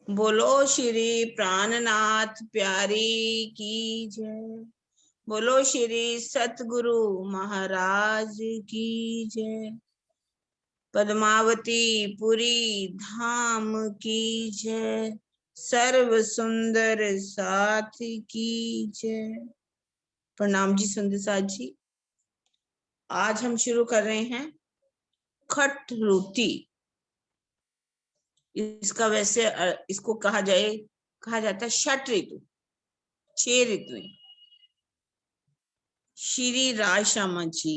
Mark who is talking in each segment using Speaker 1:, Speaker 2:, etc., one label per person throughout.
Speaker 1: बोलो श्री प्राणनाथ प्यारी की जय। बोलो श्री सतगुरु महाराज की जय। पद्मावती पुरी धाम की जय। सर्व सुंदर साथ की जय। प्रणाम जी सुंदर साथ जी। आज हम शुरू कर रहे हैं खट रूती। इसका वैसे इसको कहा जाता है षट ऋतु, 6 ऋतु। श्री राज श्यामा जी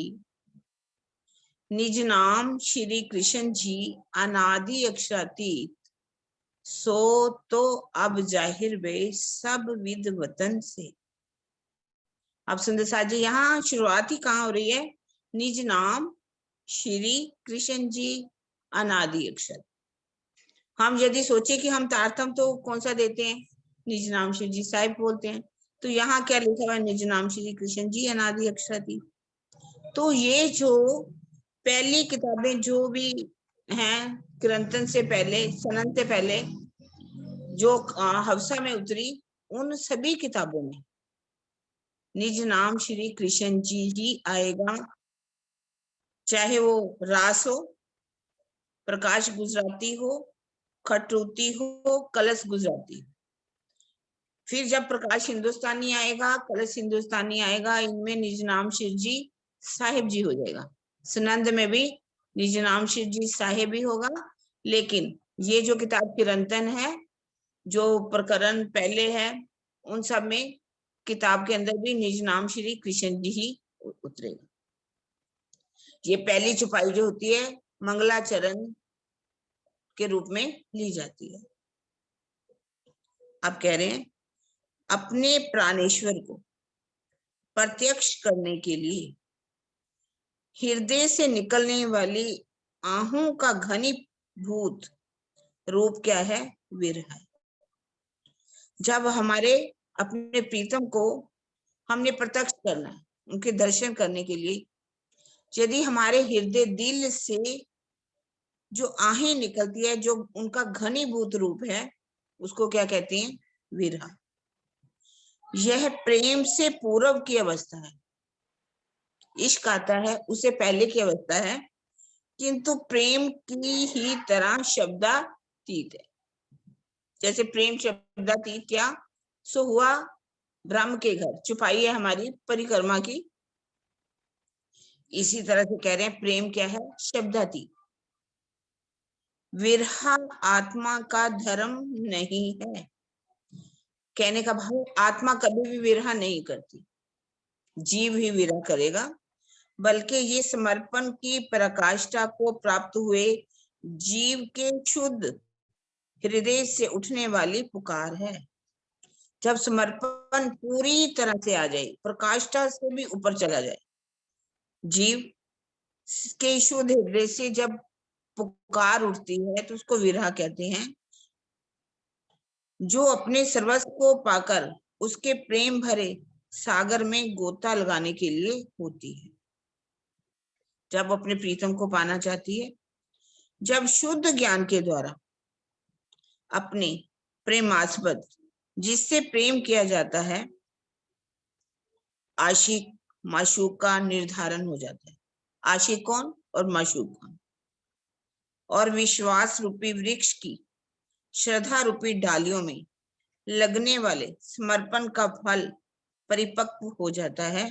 Speaker 1: निज नाम श्री कृष्ण जी अनादि अक्षरातीत, सो तो अब जाहिर वे सब विद वतन से। अब सुंदर साथ जी यहाँ शुरुआत ही कहाँ हो रही है? निज नाम श्री कृष्ण जी अनादि अक्षर। हम यदि सोचे कि हम तारतम तो कौन सा देते हैं? निज नाम श्री जी साहिब बोलते हैं। तो यहाँ क्या लिखा हुआ है? निज नाम श्री कृष्ण जी अनादि अक्षरातीत। तो ये जो पहली किताबें जो भी हैं कीर्तन से पहले, सनन से पहले जो हवसा में उतरी, उन सभी किताबों में निज नाम श्री कृष्ण जी ही आएगा। चाहे वो रास हो, प्रकाश गुजराती हो, खटरूती हो, कलश गुजराती। फिर जब प्रकाश हिंदुस्तानी आएगा, कलश हिंदुस्तानी आएगा, इनमें निज नाम श्री जी साहिब जी हो जाएगा। सुनंद में भी निज नाम श्री जी साहिब ही होगा। लेकिन ये जो किताब कीर्तन है, जो प्रकरण पहले है, उन सब में किताब के अंदर भी निज नाम श्री कृष्ण जी ही उतरेगा। ये पहली छुपाई जो होती है मंगलाचरण के रूप में ली जाती है। अब कह रहे हैं अपने प्राणेश्वर को प्रत्यक्ष करने के लिए हृदय से निकलने वाली आहों का घनीभूत रूप क्या है? विरह। जब हमारे अपने प्रीतम को हमने प्रत्यक्ष करना है, उनके दर्शन करने के लिए, यदि हमारे हृदय दिल से जो आहें निकलती है, जो उनका घनीभूत रूप है, उसको क्या कहते हैं? विरह। यह प्रेम से पूर्व की अवस्था है। इश्क आता है उसे पहले की अवस्था है, किंतु प्रेम की ही तरह शब्दातीत है। जैसे प्रेम शब्दातीत क्या सो हुआ ब्रह्म के घर, छुपाई है हमारी परिक्रमा की। इसी तरह से कह रहे हैं प्रेम क्या है? शब्दातीत। विरह आत्मा का धर्म नहीं है। कहने का भाव, आत्मा कभी भी विरह नहीं करती, जीव ही विरह करेगा। बल्कि ये समर्पण की पराकाष्ठा को प्राप्त हुए जीव के शुद्ध हृदय से उठने वाली पुकार है। जब समर्पण पूरी तरह से आ जाए, प्रकाष्ठा से भी ऊपर चला जाए, जीव के शुद्ध हृदय से जब पुकार उठती है, तो उसको विरह कहते हैं। जो अपने सर्वस्व को पाकर उसके प्रेम भरे सागर में गोता लगाने के लिए होती है। जब अपने प्रीतम को पाना चाहती है, जब शुद्ध ज्ञान के द्वारा अपने प्रेमास्पद जिससे प्रेम किया जाता है, आशिक माशूक का निर्धारण हो जाता है। आशिक कौन और माशूक कौन? और विश्वास रूपी वृक्ष की श्रद्धा रूपी डालियों में लगने वाले समर्पण का फल परिपक्व हो जाता है,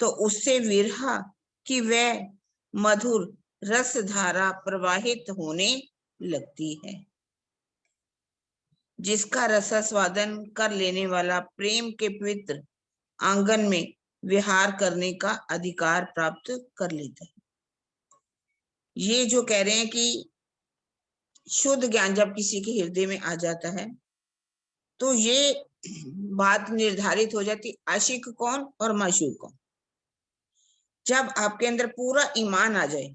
Speaker 1: तो उससे विरह की वह मधुर रस धारा प्रवाहित होने लगती है, जिसका रसास्वादन कर लेने वाला प्रेम के पवित्र आंगन में विहार करने का अधिकार प्राप्त कर लेता है। ये जो कह रहे हैं कि शुद्ध ज्ञान जब किसी के हृदय में आ जाता है, तो ये बात निर्धारित हो जाती, आशिक कौन और माशूक कौन। जब आपके अंदर पूरा ईमान आ जाए,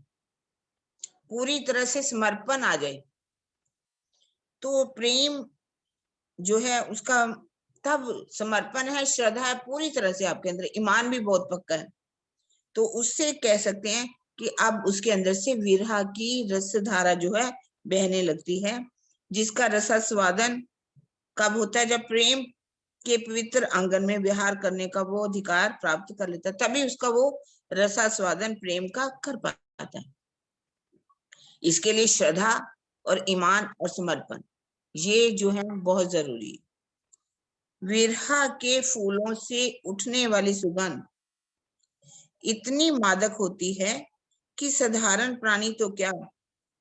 Speaker 1: पूरी तरह से समर्पण आ जाए, तो प्रेम जो है उसका तब समर्पण है, श्रद्धा है, पूरी तरह से आपके अंदर ईमान भी बहुत पक्का है, तो उससे कह सकते हैं कि अब उसके अंदर से विरह की रस धारा जो है बहने लगती है, जिसका रसास्वादन कब होता है? जब प्रेम के पवित्र आंगन में विहार करने का वो अधिकार प्राप्त कर लेता है, तभी उसका वो रसास्वादन प्रेम का कर पाता है। इसके लिए श्रद्धा और ईमान और समर्पण, ये जो है बहुत जरूरी है। विरहा के फूलों से उठने वाली सुगंध इतनी मादक होती है कि साधारण प्राणी तो क्या,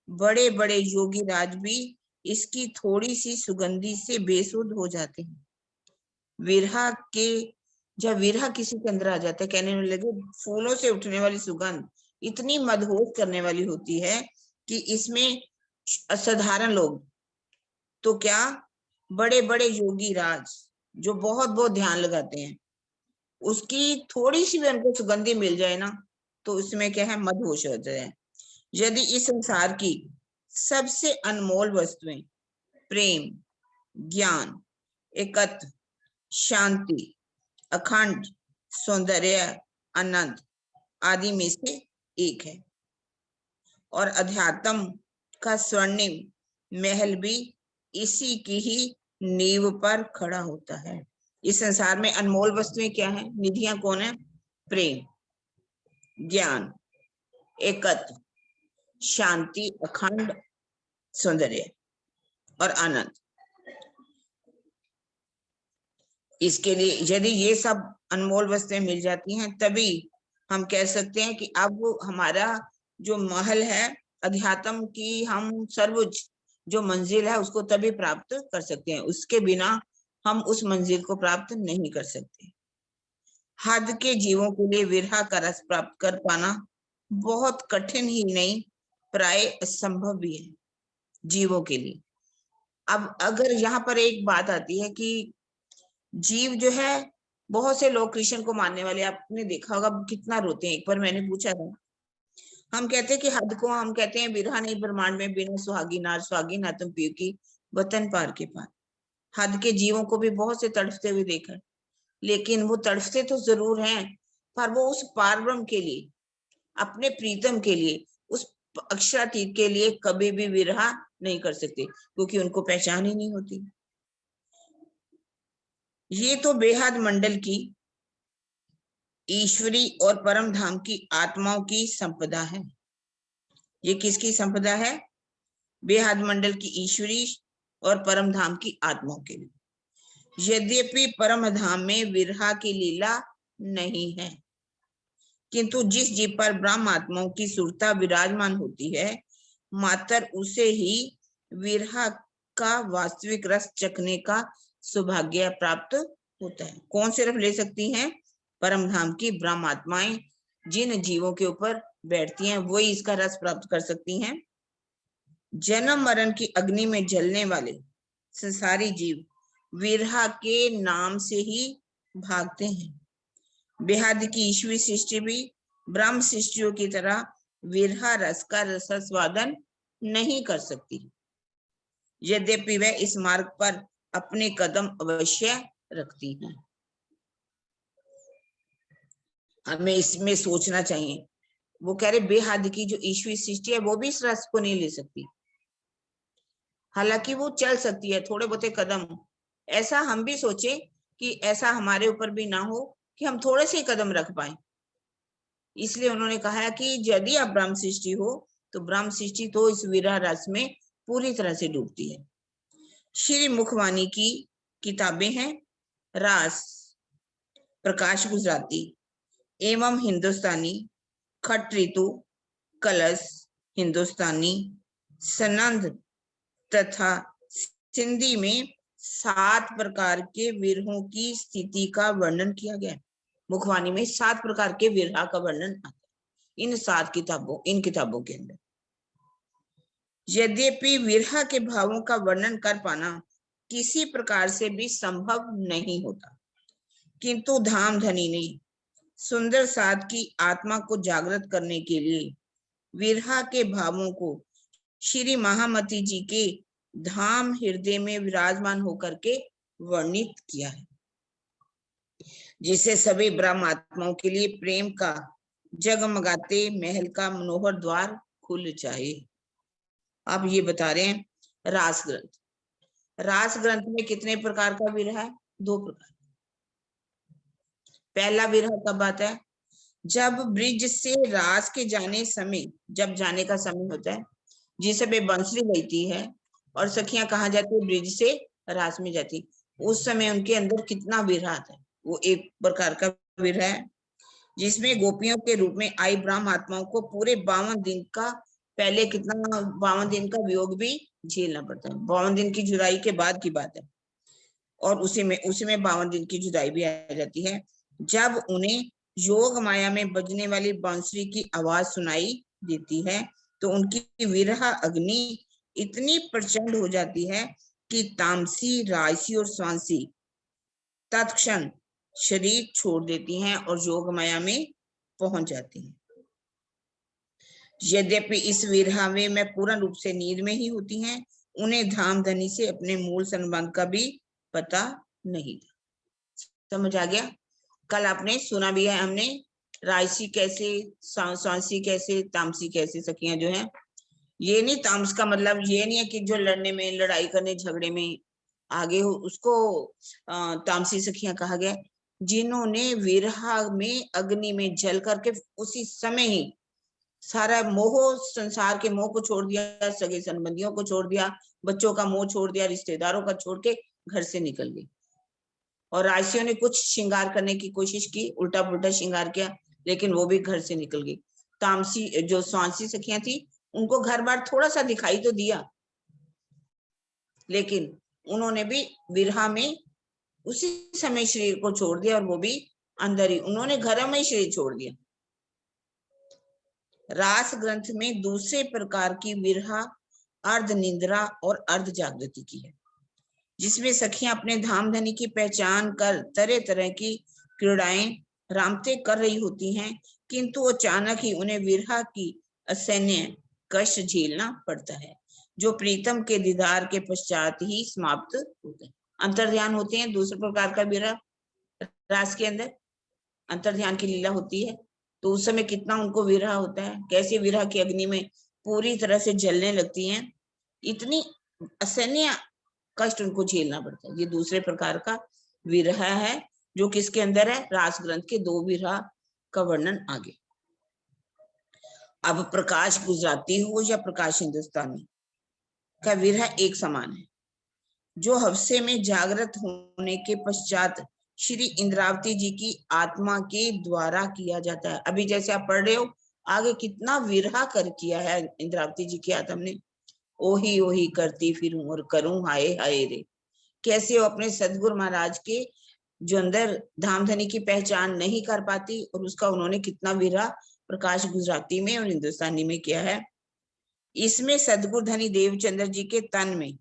Speaker 1: बड़े बड़े योगी राज भी इसकी थोड़ी सी सुगंधी से बेसुध हो जाते हैं। विरहा के जब विरहा किसी के अंदर आ जाता है, कहने में लगे फूलों से उठने वाली सुगंध इतनी मदहोश करने वाली होती है कि इसमें असाधारण लोग तो क्या, बड़े बड़े योगी राज जो बहुत बहुत ध्यान लगाते हैं, उसकी थोड़ी सी भी उनको सुगंधी मिल जाए ना, तो उसमें क्या है, मदहोश हो जाए। यदि इस संसार की सबसे अनमोल वस्तुएं प्रेम, ज्ञान, एकत्व, शांति, अखंड, सौंदर्य, आनंद आदि में से एक है, और अध्यात्म का स्वर्णिम महल भी इसी की ही नींव पर खड़ा होता है। इस संसार में अनमोल वस्तुएं क्या है, निधियां कौन है? प्रेम, ज्ञान, एकत्व, शांति, अखंड, सौंदर्य और आनंद। इसके लिए यदि ये सब अनमोल वस्तुएं मिल जाती हैं, तभी हम कह सकते हैं कि अब हमारा जो महल है अध्यात्म की, हम सर्वोच्च जो मंजिल है उसको तभी प्राप्त कर सकते हैं, उसके बिना हम उस मंजिल को प्राप्त नहीं कर सकते। हद के जीवों के लिए विरहा का रस प्राप्त कर पाना बहुत कठिन ही नहीं, प्राय असंभव भी है जीवों के लिए। अब अगर यहाँ पर एक बात आती है कि जीव जो है, बहुत से लोग कृष्ण को मानने वाले, आपने देखा होगा कितना रोते हैं। एक बार मैंने पूछा था, हम कहते हैं कि हद को हम कहते हैं विरहा नहीं ब्रह्मांड में बिना सुहागी ना तुम पियो की वतन पार के पार। हद के जीवों को भी बहुत से तड़फते हुए देखा, लेकिन वो तड़फते तो जरूर हैं, पर वो उस पार ब्रह्म के लिए, अपने प्रीतम के लिए, उस अक्षरातीत के लिए कभी भी विरहा नहीं कर सकते, क्योंकि उनको पहचान ही नहीं होती। ये तो बेहद मंडल की ईश्वरी और परम धाम की आत्माओं की संपदा है। ये किसकी संपदा है? बेहद मंडल की ईश्वरी और परम धाम की आत्माओं के लिए। यद्यपि परम धाम में विरहा की लीला नहीं है, किंतु जिस जीव पर ब्रह्म आत्माओं की सुरता विराजमान होती है, मात्र उसे ही विरहा का वास्तविक रस चखने का सौभाग्य प्राप्त होता है। कौन सिर्फ ले सकती हैं? परम धाम की ब्रह्म आत्माएं जिन जीवों के ऊपर बैठती हैं, वही इसका रस प्राप्त कर सकती हैं। जन्म मरण की अग्नि में जलने वाले संसारी जीव विरहा के नाम से ही भागते हैं। बेहद की ईश्वरी सृष्टि भी ब्रह्म सृष्टियों की तरह विरहा रस का रसास्वादन नहीं कर सकती, यद्यपि वह इस मार्ग पर अपने कदम अवश्य रखती है। हमें इसमें सोचना चाहिए। वो कह रहे बेहद की जो ईश्वरी सृष्टि है वो भी इस रस को नहीं ले सकती, हालांकि वो चल सकती है थोड़े बहुत कदम। ऐसा हम भी सोचे कि ऐसा हमारे ऊपर भी ना हो कि हम थोड़े से कदम रख पाए। इसलिए उन्होंने कहा कि यदि आप ब्रह्म सृष्टि हो तो ब्रह्म सृष्टि तो इस विरह रस में पूरी तरह से डूबती है। श्री मुखवाणी की किताबें हैं रास, प्रकाश गुजराती एवं हिंदुस्तानी, खट ऋतु, कलश हिंदुस्तानी, सनंद तथा सिंधी में 7 प्रकार के विरहों की स्थिति का वर्णन किया गया। मुखवाणी में 7 प्रकार के विरहा का वर्णन आता है इन किताबों के अंदर। यद्यपि विरहा के भावों का वर्णन कर पाना किसी प्रकार से भी संभव नहीं होता, किंतु धाम धनी ने सुंदर साध की आत्मा को जागृत करने के लिए विरहा के भावों को श्री महामती जी के धाम हृदय में विराजमान होकर के वर्णित किया है, जिसे सभी ब्रह्म आत्माओं के लिए प्रेम का जगमगाते महल का मनोहर द्वार खुल जाए। अब ये बता रहे हैं रास ग्रंथ। रास ग्रंथ में कितने प्रकार का विरह है? 2 प्रकार। पहला विरह कब आता है? जब ब्रिज से रास के जाने समय, जब जाने का समय होता है, जिस समय बंसरी बजती है और सखियां कहाँ जाती है? ब्रिज से रास में जाती, उस समय उनके अंदर कितना विरह आता है, वो एक प्रकार का विरह है। जिसमें गोपियों के रूप में आई ब्रह्म आत्माओं को पूरे 52 दिन का, पहले कितना 52 दिन का वियोग भी झेलना पड़ता है। 52 दिन की जुदाई के बाद की बात है, और उसी में 52 दिन की जुदाई भी आ जाती है। जब उन्हें योग माया में बजने वाली बांसुरी की आवाज सुनाई देती है तो उनकी विरह अग्नि इतनी प्रचंड हो जाती है कि तामसी, राजसी और स्वांसी तत्क्षण शरीर छोड़ देती हैं और योग माया में पहुंच जाती हैं। यद्यपि इस विरह में पूर्ण रूप से नींद में ही होती हैं, उन्हें धाम धनी से अपने मूल संबंध का भी पता नहीं था। समझ आ गया? कल आपने सुना भी है हमने, राजसी कैसे, स्वांसी कैसे, तामसी कैसे सखियां जो है। ये नहीं, तामस का मतलब ये नहीं है कि जो लड़ने में, लड़ाई करने, झगड़े में आगे हो उसको तामसी सखियां कहा गया। जिन्होंने विरह में अग्नि में जल करके उसी समय ही सारा मोह, संसार के मोह को छोड़ दिया, सगे संबंधियों को छोड़ दिया, बच्चों का मोह छोड़ दिया, रिश्तेदारों का छोड़ के घर से निकल गई। और राशियों ने कुछ श्रृंगार करने की कोशिश की, उल्टा पुल्टा श्रृंगार किया, लेकिन वो भी घर से निकल गई। तामसी जो स्वांसी सखियां थी, उनको घर बार थोड़ा सा दिखाई तो दिया, लेकिन उन्होंने भी विरह में उसी समय शरीर को छोड़ दिया, और वो भी अंदर ही, उन्होंने घर में ही शरीर छोड़ दिया। रास ग्रंथ में दूसरे प्रकार की विरह अर्ध निंद्रा और अर्ध जागृति की है, जिसमें सखियां अपने धाम धनी की पहचान कर तरह तरह की क्रीड़ाएं रामते कर रही होती हैं, किंतु अचानक ही उन्हें विरह की असहनीय कष्ट झेलना पड़ता है, जो प्रीतम के दीदार के पश्चात ही समाप्त होते हैं। अंतर्ध्यान होते हैं दूसरे प्रकार का विरह। रास के अंदर अंतर्ध्यान की लीला होती है, तो उस समय कितना उनको विरह होता है, कैसे विरह की अग्नि में पूरी तरह से जलने लगती हैं, इतनी असहनीय कष्ट उनको झेलना पड़ता है। ये दूसरे प्रकार का विरह है, जो किसके अंदर है? रास ग्रंथ के 2 विरह का वर्णन आगे। अब प्रकाश गुजराती हो या प्रकाश हिंदुस्तानी का विरह एक समान है, जो हफ्से में जागृत होने के पश्चात श्री इंद्रावती जी की आत्मा के द्वारा किया जाता है। अभी जैसे आप पढ़ रहे हो, आगे कितना विरह कर किया है इंद्रावती जी की आत्मा ने। ओही ओही करती फिरूं और करूं हाय हाय रे। कैसे वो अपने सदगुरु महाराज के जो अंदर धामधनी की पहचान नहीं कर पाती, और उसका उन्होंने कितना विरह प्रकाश गुजराती में और हिंदुस्तानी में किया है। इसमें सदगुरु धनी देवचंद्र जी के तन में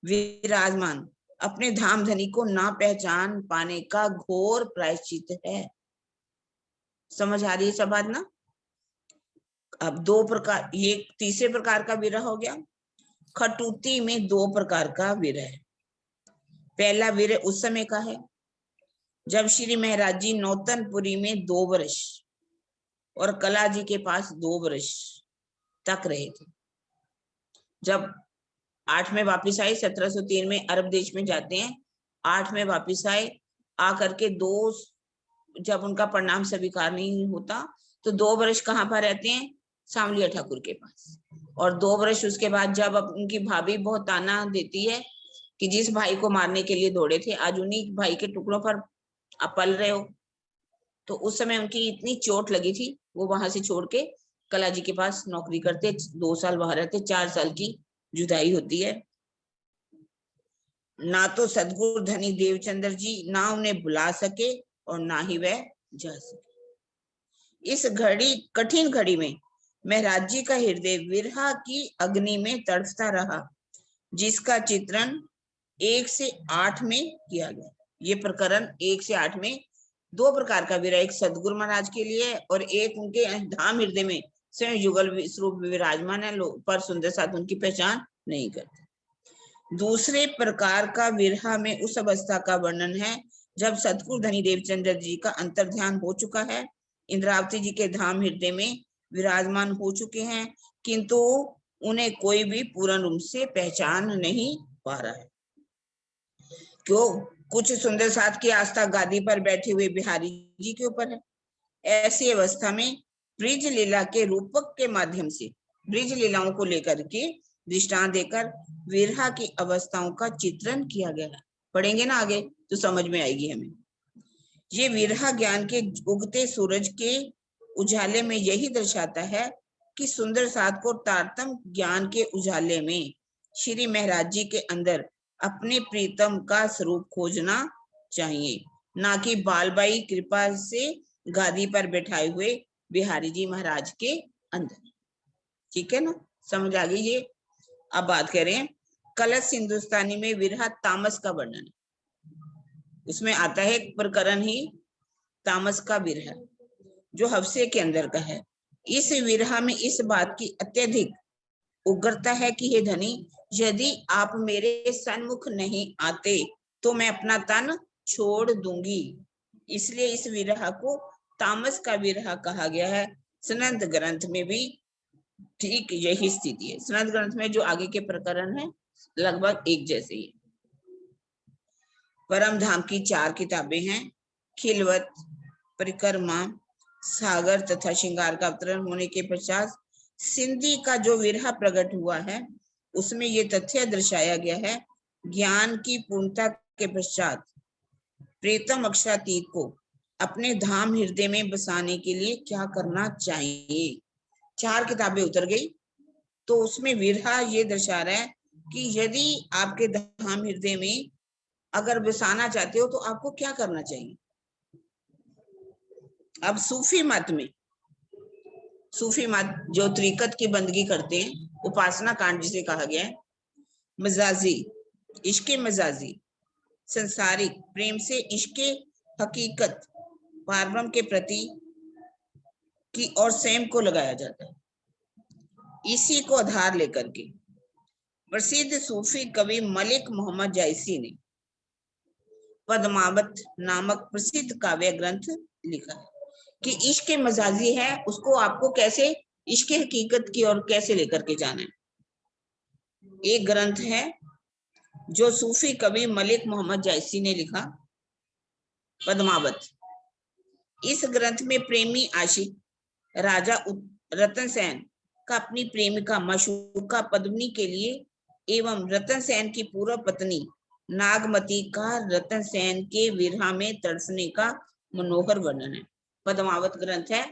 Speaker 1: विराजमान अपने धाम धनी को ना पहचान पाने का घोर प्रायश्चित है। समझ आ रही है सब बात ना? अब 2 प्रकार, ये तीसरे प्रकार का विरह हो गया। खटुती में 2 प्रकार का विरह है। पहला विरह उस समय का है जब श्री महाराज जी नौतनपुरी में 2 वर्ष और कला जी के पास 2 वर्ष तक रहे थे। जब 8 में वापिस आए, 1703 में अरब देश में जाते हैं, 8 में वापिस आए, आकर के 2, जब उनका परिणाम स्वीकार नहीं होता तो 2 वर्ष कहाँ पर रहते हैं? सांवलिया ठाकुर के पास। और 2 वर्ष उसके बाद जब उनकी भाभी बहुत ताना देती है कि जिस भाई को मारने के लिए दौड़े थे, आज उन्हीं भाई के टुकड़ों पर आप पल रहे हो, तो उस समय उनकी इतनी चोट लगी थी, वो वहां से छोड़ के कला जी के पास नौकरी करते, 2 साल वहां रहते, 4 साल की जुदाई होती है। ना तो सदगुरु धनी देवचंद्र जी ना उन्हें बुला सके और ना ही वह जा सके। इस घड़ी, कठिन घड़ी में महाराज जी का हृदय विरह की अग्नि में तड़फता रहा, जिसका चित्रण 1 से 8 में किया गया। ये प्रकरण 1 से 8 में 2 प्रकार का विरह, एक सदगुरु महाराज के लिए और एक उनके धाम हृदय में स्वयं युगल स्वरूप विराजमान है, पर सुंदर साथ उनकी पहचान नहीं करते। दूसरे प्रकार का विरह में उस अवस्था का वर्णन है जब सतगुरु धनी देवचंद्र जी का अंतर्ध्यान हो चुका है, इंद्रावती जी के धाम हृदय में विराजमान हो चुके हैं, किंतु उन्हें कोई भी पूर्ण रूप से पहचान नहीं पा रहा है। क्यों? कुछ सुंदर साथ की आस्था गादी पर बैठे हुए बिहारी जी के ऊपर है। ऐसी अवस्था में ब्रिज लीला के रूपक के माध्यम से ब्रिज लीलाओं को लेकर के दृष्टांत देकर विरहा की अवस्थाओं का चित्रण किया गया है। पढ़ेंगे ना आगे तो समझ में आएगी हमें। ये विरहा ज्ञान के उगते सूरज के उजाले में यही दर्शाता है कि सुंदर साथ को तारतम ज्ञान के उजाले में श्री महाराज जी के अंदर अपने प्रीतम का स्वरूप खोजना चाहिए, ना कि बालबाई कृपा से गादी पर बैठाए हुए बिहारी जी महाराज के अंदर। ठीक है ना, समझ आ गई ये। अब बात करें कलश हिंदुस्तानी में विरहा तामस का वर्णन। उसमें आता है एक प्रकरण ही तामस का विरह जो हफ्से के अंदर का है। इस विरहा में इस बात की अत्यधिक उग्रता है कि हे धनी, यदि आप मेरे सन्मुख नहीं आते तो मैं अपना तन छोड़ दूंगी। इसलिए इस विरह को तामस का विरह कहा गया है। सनंद ग्रंथ में भी ठीक यही स्थिति है। सनंद ग्रंथ में जो आगे के प्रकरण है लगभग एक जैसे ही। परम धाम की 4 किताबें हैं, खिलवत, परिक्रमा, सागर तथा श्रृंगार का अवतरण होने के पश्चात सिंधी का जो विरह प्रकट हुआ है उसमें ये तथ्य दर्शाया गया है, ज्ञान की पूर्णता के पश्चात प्रीतम अक्षरातीत को अपने धाम हृदय में बसाने के लिए क्या करना चाहिए। 4 किताबें उतर गई तो उसमें विरहा ये दर्शा रहा है कि यदि आपके धाम हृदय में अगर बसाना चाहते हो तो आपको क्या करना चाहिए। अब सूफी मत में, सूफी मत जो तरीकत की बंदगी करते हैं, उपासना कांड जिसे कहा गया है, मजाजी, इश्के मजाजी, संसारिक प्रेम से इश्के हकीकत पारब्रह्म के प्रति की और स्वयं को लगाया जाता है। इसी को आधार लेकर के प्रसिद्ध सूफी कवि मलिक मोहम्मद जायसी ने पद्मावत नामक प्रसिद्ध काव्य ग्रंथ लिखा है कि इश्क मजाजी है उसको आपको कैसे इश्क हकीकत की ओर कैसे लेकर के जाना है। एक ग्रंथ है जो सूफी कवि मलिक मोहम्मद जायसी ने लिखा, पद्मावत। इस ग्रंथ में प्रेमी आशिक राजा रतन सेन का अपनी प्रेमिका मशूका पद्मिनी के लिए एवं रतन सेन की पूर्व पत्नी नागमती का रतन सेन के विरह में तरसने का मनोहर वर्णन है। पद्मावत ग्रंथ है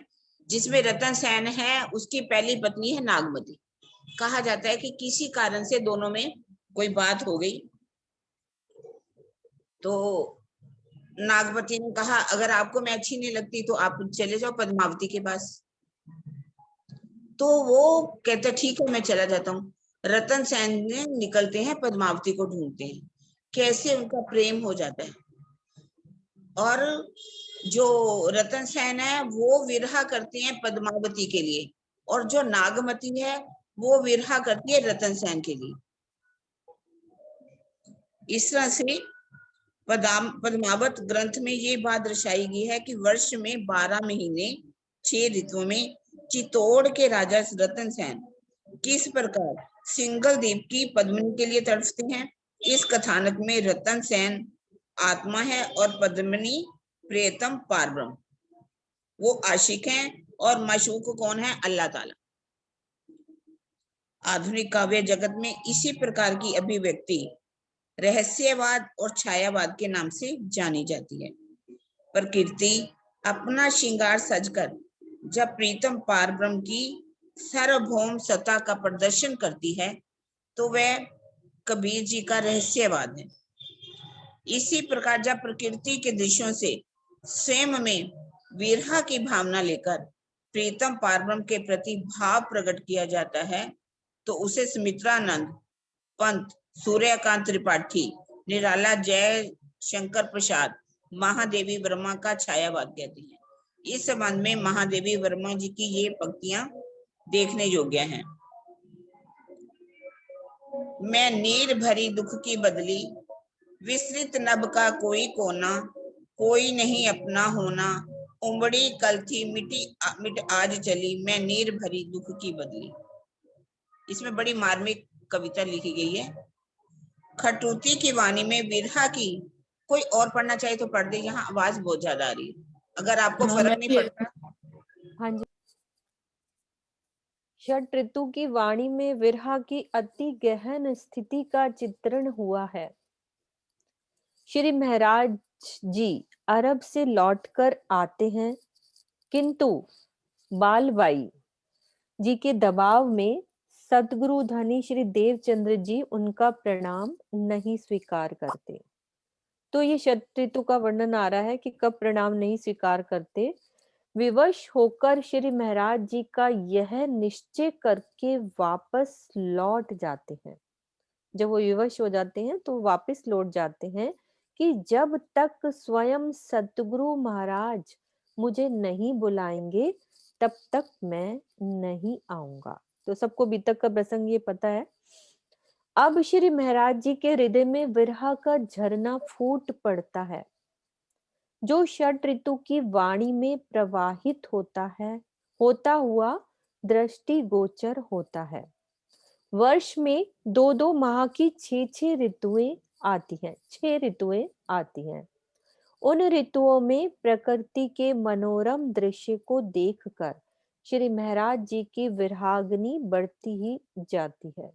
Speaker 1: जिसमें रतन सेन है, उसकी पहली पत्नी है नागमती। कहा जाता है कि किसी कारण से दोनों में कोई बात हो गई तो नागमती ने कहा अगर आपको मैं अच्छी नहीं लगती तो आप चले जाओ पद्मावती के पास। तो वो कहते ठीक है मैं चला जाता हूँ। रतन सेन ने निकलते हैं, पद्मावती को ढूंढते हैं, कैसे उनका प्रेम हो जाता है। और जो रतन सेन है वो विरहा करती हैं पद्मावती के लिए और जो नागमती है वो विरहा करती है रतन सेन के लिए। इस तरह से पद्मावत ग्रंथ में ये बात दर्शाई गई है कि वर्ष में 12 महीने 6 ऋतुओं में चित्तौड़ के राजा रतन सेन किस प्रकार सिंगल द्वीप की पद्मिनी के लिए तड़पते हैं। इस कथानक में रतन सेन आत्मा है और पद्मिनी प्रियतम पारब्रह्म, वो आशिक हैं और माशूक कौन है? अल्लाह ताला। आधुनिक काव्य जगत में इसी प्रकार की अभिव्यक्ति रहस्यवाद और छायावाद के नाम से जानी जाती है। प्रकृति अपना श्रृंगार सजकर जब प्रीतम पारब्रह्म की सार्वभौम सत्ता का प्रदर्शन करती है तो वह कबीर जी का रहस्यवाद है। इसी प्रकार जब प्रकृति के दृश्यों से स्वयं में विरह की भावना लेकर प्रीतम पारब्रह्म के प्रति भाव प्रकट किया जाता है तो उसे सुमित्रानंद पंत, सूर्यकांत त्रिपाठी, निराला जय शंकर प्रसाद, महादेवी वर्मा का छायावाद कहते हैं। इस संबंध में महादेवी वर्मा जी की ये पंक्तियां देखने योग्य हैं। मैं नीर भरी दुख की बदली, विस्तृत नभ का कोई कोना, कोई नहीं अपना होना, उमड़ी कल थी मिट आज चली, मैं नीर भरी दुख की बदली। इसमें बड़ी मार्मिक कविता लिखी गई है। खटूती की वाणी में विरहा की, कोई और पढ़ना चाहे तो पढ़ दे, यहाँ आवाज बहुत ज्यादा आ रही है, अगर आपको
Speaker 2: हाँ,
Speaker 1: फर्क नहीं पड़ता।
Speaker 3: हाँ जी। षट ऋतु की वाणी में विरहा की अति गहन स्थिति का चित्रण हुआ है। श्री महाराज जी अरब से लौटकर आते हैं, किंतु बालबाई जी के दबाव में सतगुरु धनी श्री देवचंद्र जी उनका प्रणाम नहीं स्वीकार करते। तो ये षट ऋतु का वर्णन आ रहा है कि कब प्रणाम नहीं स्वीकार करते। विवश होकर श्री महाराज जी का यह निश्चय करके वापस लौट जाते हैं। जब वो विवश हो जाते हैं तो वापस लौट जाते हैं कि जब तक स्वयं सतगुरु महाराज मुझे नहीं बुलाएंगे तब तक मैं नहीं आऊंगा। तो सबको अभी तक का प्रसंग ये पता है। अब श्री महाराज जी के हृदय में विरह का झरना फूट पड़ता है, जो षट ऋतु की वाणी में प्रवाहित होता है, होता हुआ दृष्टि गोचर होता है। वर्ष में 2-2 माह की 6-6 ऋतुएं आती हैं, 6 ऋतुएं आती हैं। उन ऋतुओं में प्रकृति के मनोरम दृश्य को देखकर श्री महाराज जी की विरहाग्नि बढ़ती ही जाती है।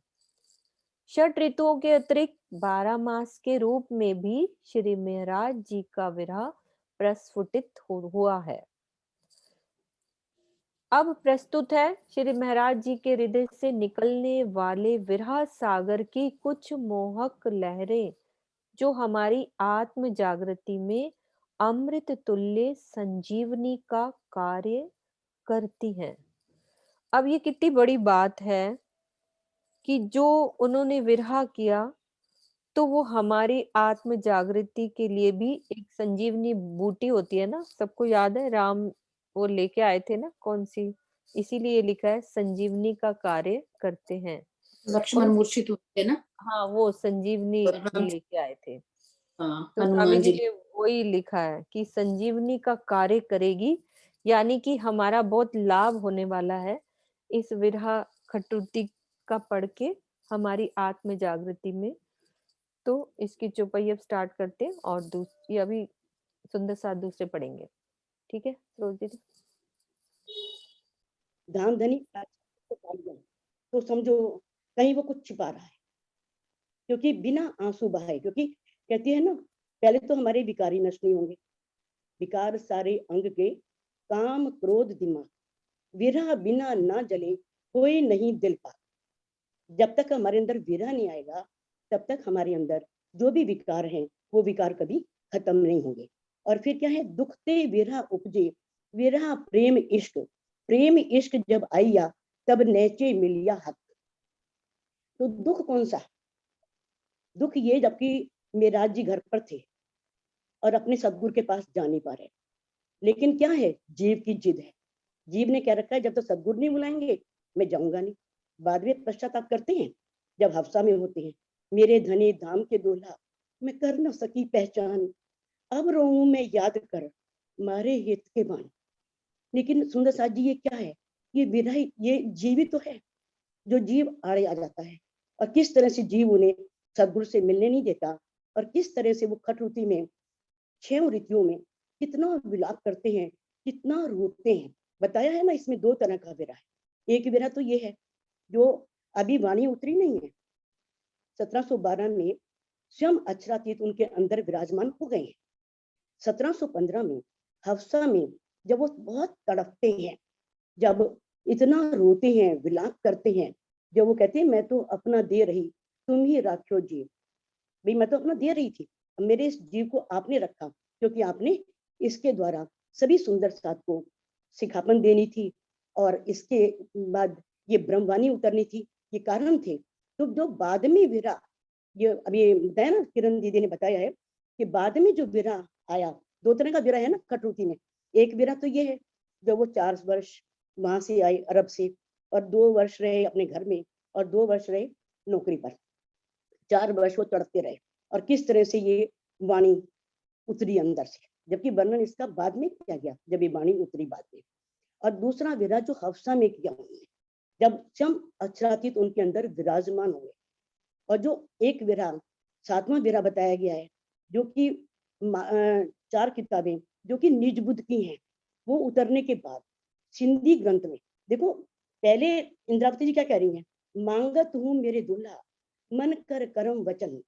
Speaker 3: षट ऋतुओं के अतिरिक्त 12 मास के रूप में भी श्री महाराज जी का विरह प्रस्फुटित हुआ है। अब प्रस्तुत है श्री महाराज जी के हृदय से निकलने वाले विरह सागर की कुछ मोहक लहरें, जो हमारी आत्म जागृति में अमृत तुल्य संजीवनी का कार्य करती हैं। अब ये कितनी बड़ी बात है कि जो उन्होंने विरह किया तो वो हमारी आत्म जागृति के लिए भी एक संजीवनी बूटी होती है ना। सबको याद है राम वो लेके आए थे ना, कौन सी, इसीलिए लिखा है संजीवनी का कार्य करते हैं।
Speaker 2: लक्ष्मण मूर्छित होते ना।
Speaker 3: हाँ, वो संजीवनी लेके आए थे।
Speaker 2: हाँ,
Speaker 3: तो स्वामी
Speaker 2: हनुमान
Speaker 3: जी
Speaker 2: जी
Speaker 3: ने वही लिखा है कि संजीवनी का कार्य करेगी, यानी कि हमारा बहुत लाभ होने वाला है इस विरह खटुती का पढ़ के हमारी आत्म जागृति में। तो इसकी चौपाई अब स्टार्ट करते हैं और दूसरी अभी सुंदर साथ दूसरे पढ़ेंगे। ठीक है रोज दीदी।
Speaker 4: धाम धनी तो समझो कहीं वो कुछ छिपा रहा है, क्योंकि बिना आंसू बहाए, क्योंकि कहती है ना पहले तो हमारे विकारी नष्ट नहीं होंगे, विकार सारे अंग के, काम क्रोध दिमाग, विरह बिना ना जले कोई नहीं दिल पार। जब तक हमारे अंदर विरह नहीं आएगा तब तक हमारे अंदर जो भी विकार हैं वो विकार कभी खत्म नहीं होंगे। और फिर क्या है, दुखते विरह उपजे, विरह प्रेम इश्क, प्रेम इश्क जब आइया तब नेचे मिलिया हक। तो दुख कौन सा? दुख ये जबकि मेराज जी घर पर थे और अपने सदगुरु के पास जा नहीं पा रहे, लेकिन क्या है, जीव की जिद है। जीव ने क्या रखा है, जब तक सदगुरु नहीं बुलाएंगे मैं जाऊंगा नहीं। बाद में पश्चाताप करते हैं जब हफ्सा में होते हैं, मेरे धनी धाम के दूल्हा मैं कर न सकी पहचान, अब रोऊं मैं याद कर मारे हित के बाण। लेकिन सुंदर साथ जी ये क्या है, ये विरह, ये जीवित तो है, जो जीव आड़े आ जाता है और किस तरह से जीव उन्हें सदगुरु से मिलने नहीं देता, और किस तरह से वो खटरुति में 6 ऋतुओं में कितना विलाप करते हैं, कितना रोते हैं। बताया है ना, इसमें 2 तरह का विरह है। एक विरह तो ये है जो अभी वाणी उतरी नहीं है, 1712 में स्वयं अक्षरातीत उनके अंदर विराजमान हो गए हैं। 1715 में हफ्सा में जब वो बहुत तड़पते हैं, जब इतना रोते हैं, विलाप करते हैं, जब वो कहते हैं मैं तो अपना दे रही तुम ही राख्यो जीव, भाई मैं तो अपना दे रही थी, मेरे इस जीव को आपने रखा, क्योंकि आपने इसके द्वारा सभी सुंदर साथ को सिखापन देनी थी और इसके बाद ये ब्रह्मवाणी उतरनी थी, ये कारण थे। तो जो बाद में विरह, ये अभी बताया ना, किरण दीदी ने बताया है कि बाद में जो विरह आया, 2 तरह का विरह है ना खटरुति में। एक विरह तो ये है जब वो 4 वर्ष वहां से आए अरब से और 2 वर्ष रहे अपने घर में और 2 वर्ष रहे नौकरी पर, 4 वर्ष वो तड़पते रहे और किस तरह से ये वाणी उतरी अंदर से, जबकि वर्णन इसका बाद में किया गया जब ये वाणी उतरी बाद में। और दूसरा विरह जो हफ्सा में किया उन्होंने, जब सम अक्षरातीत उनके अंदर विराजमान हुए। और जो एक विरह, 7वां विरह बताया गया है, जो कि 4 किताबें जो कि निज बुद्ध की हैं, वो उतरने के बाद सिंधी ग्रंथ में देखो, पहले इंद्रावती जी क्या कह रही हैं, मांगत हूँ मेरे दूल्हा मन कर करम वचन,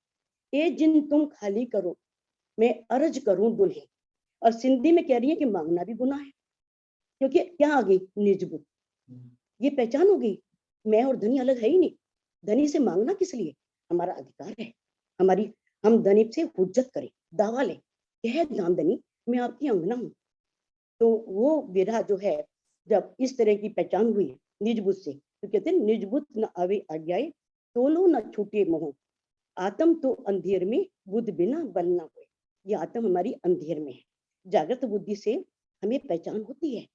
Speaker 4: ए जिन तुम खाली करो मैं अर्ज करूं दुल्हे। और सिंधी में कह रही है कि मांगना भी गुनाह है, क्योंकि क्या आ गई, निज बुद्ध, ये पहचान हो गई, मैं और धनी अलग है ही नहीं। धनी से मांगना किस लिए, हमारा अधिकार है, हमारी, हम धनी से हुज्जत करें, दावा ले, यह दामदनी मैं आपकी अंगना हूँ। तो वो विरह जो है, जब इस तरह की पहचान हुई निज बुद्ध से, तो कहते हैं निज बुद्ध न आवे आज्ञाए, तोलो न छूटे मोह, आत्म तो अंधेर में बुद्ध बिना बल ना होए। ये आत्म हमारी अंधेर में है। जागृत बुद्धि से हमें पहचान होती है,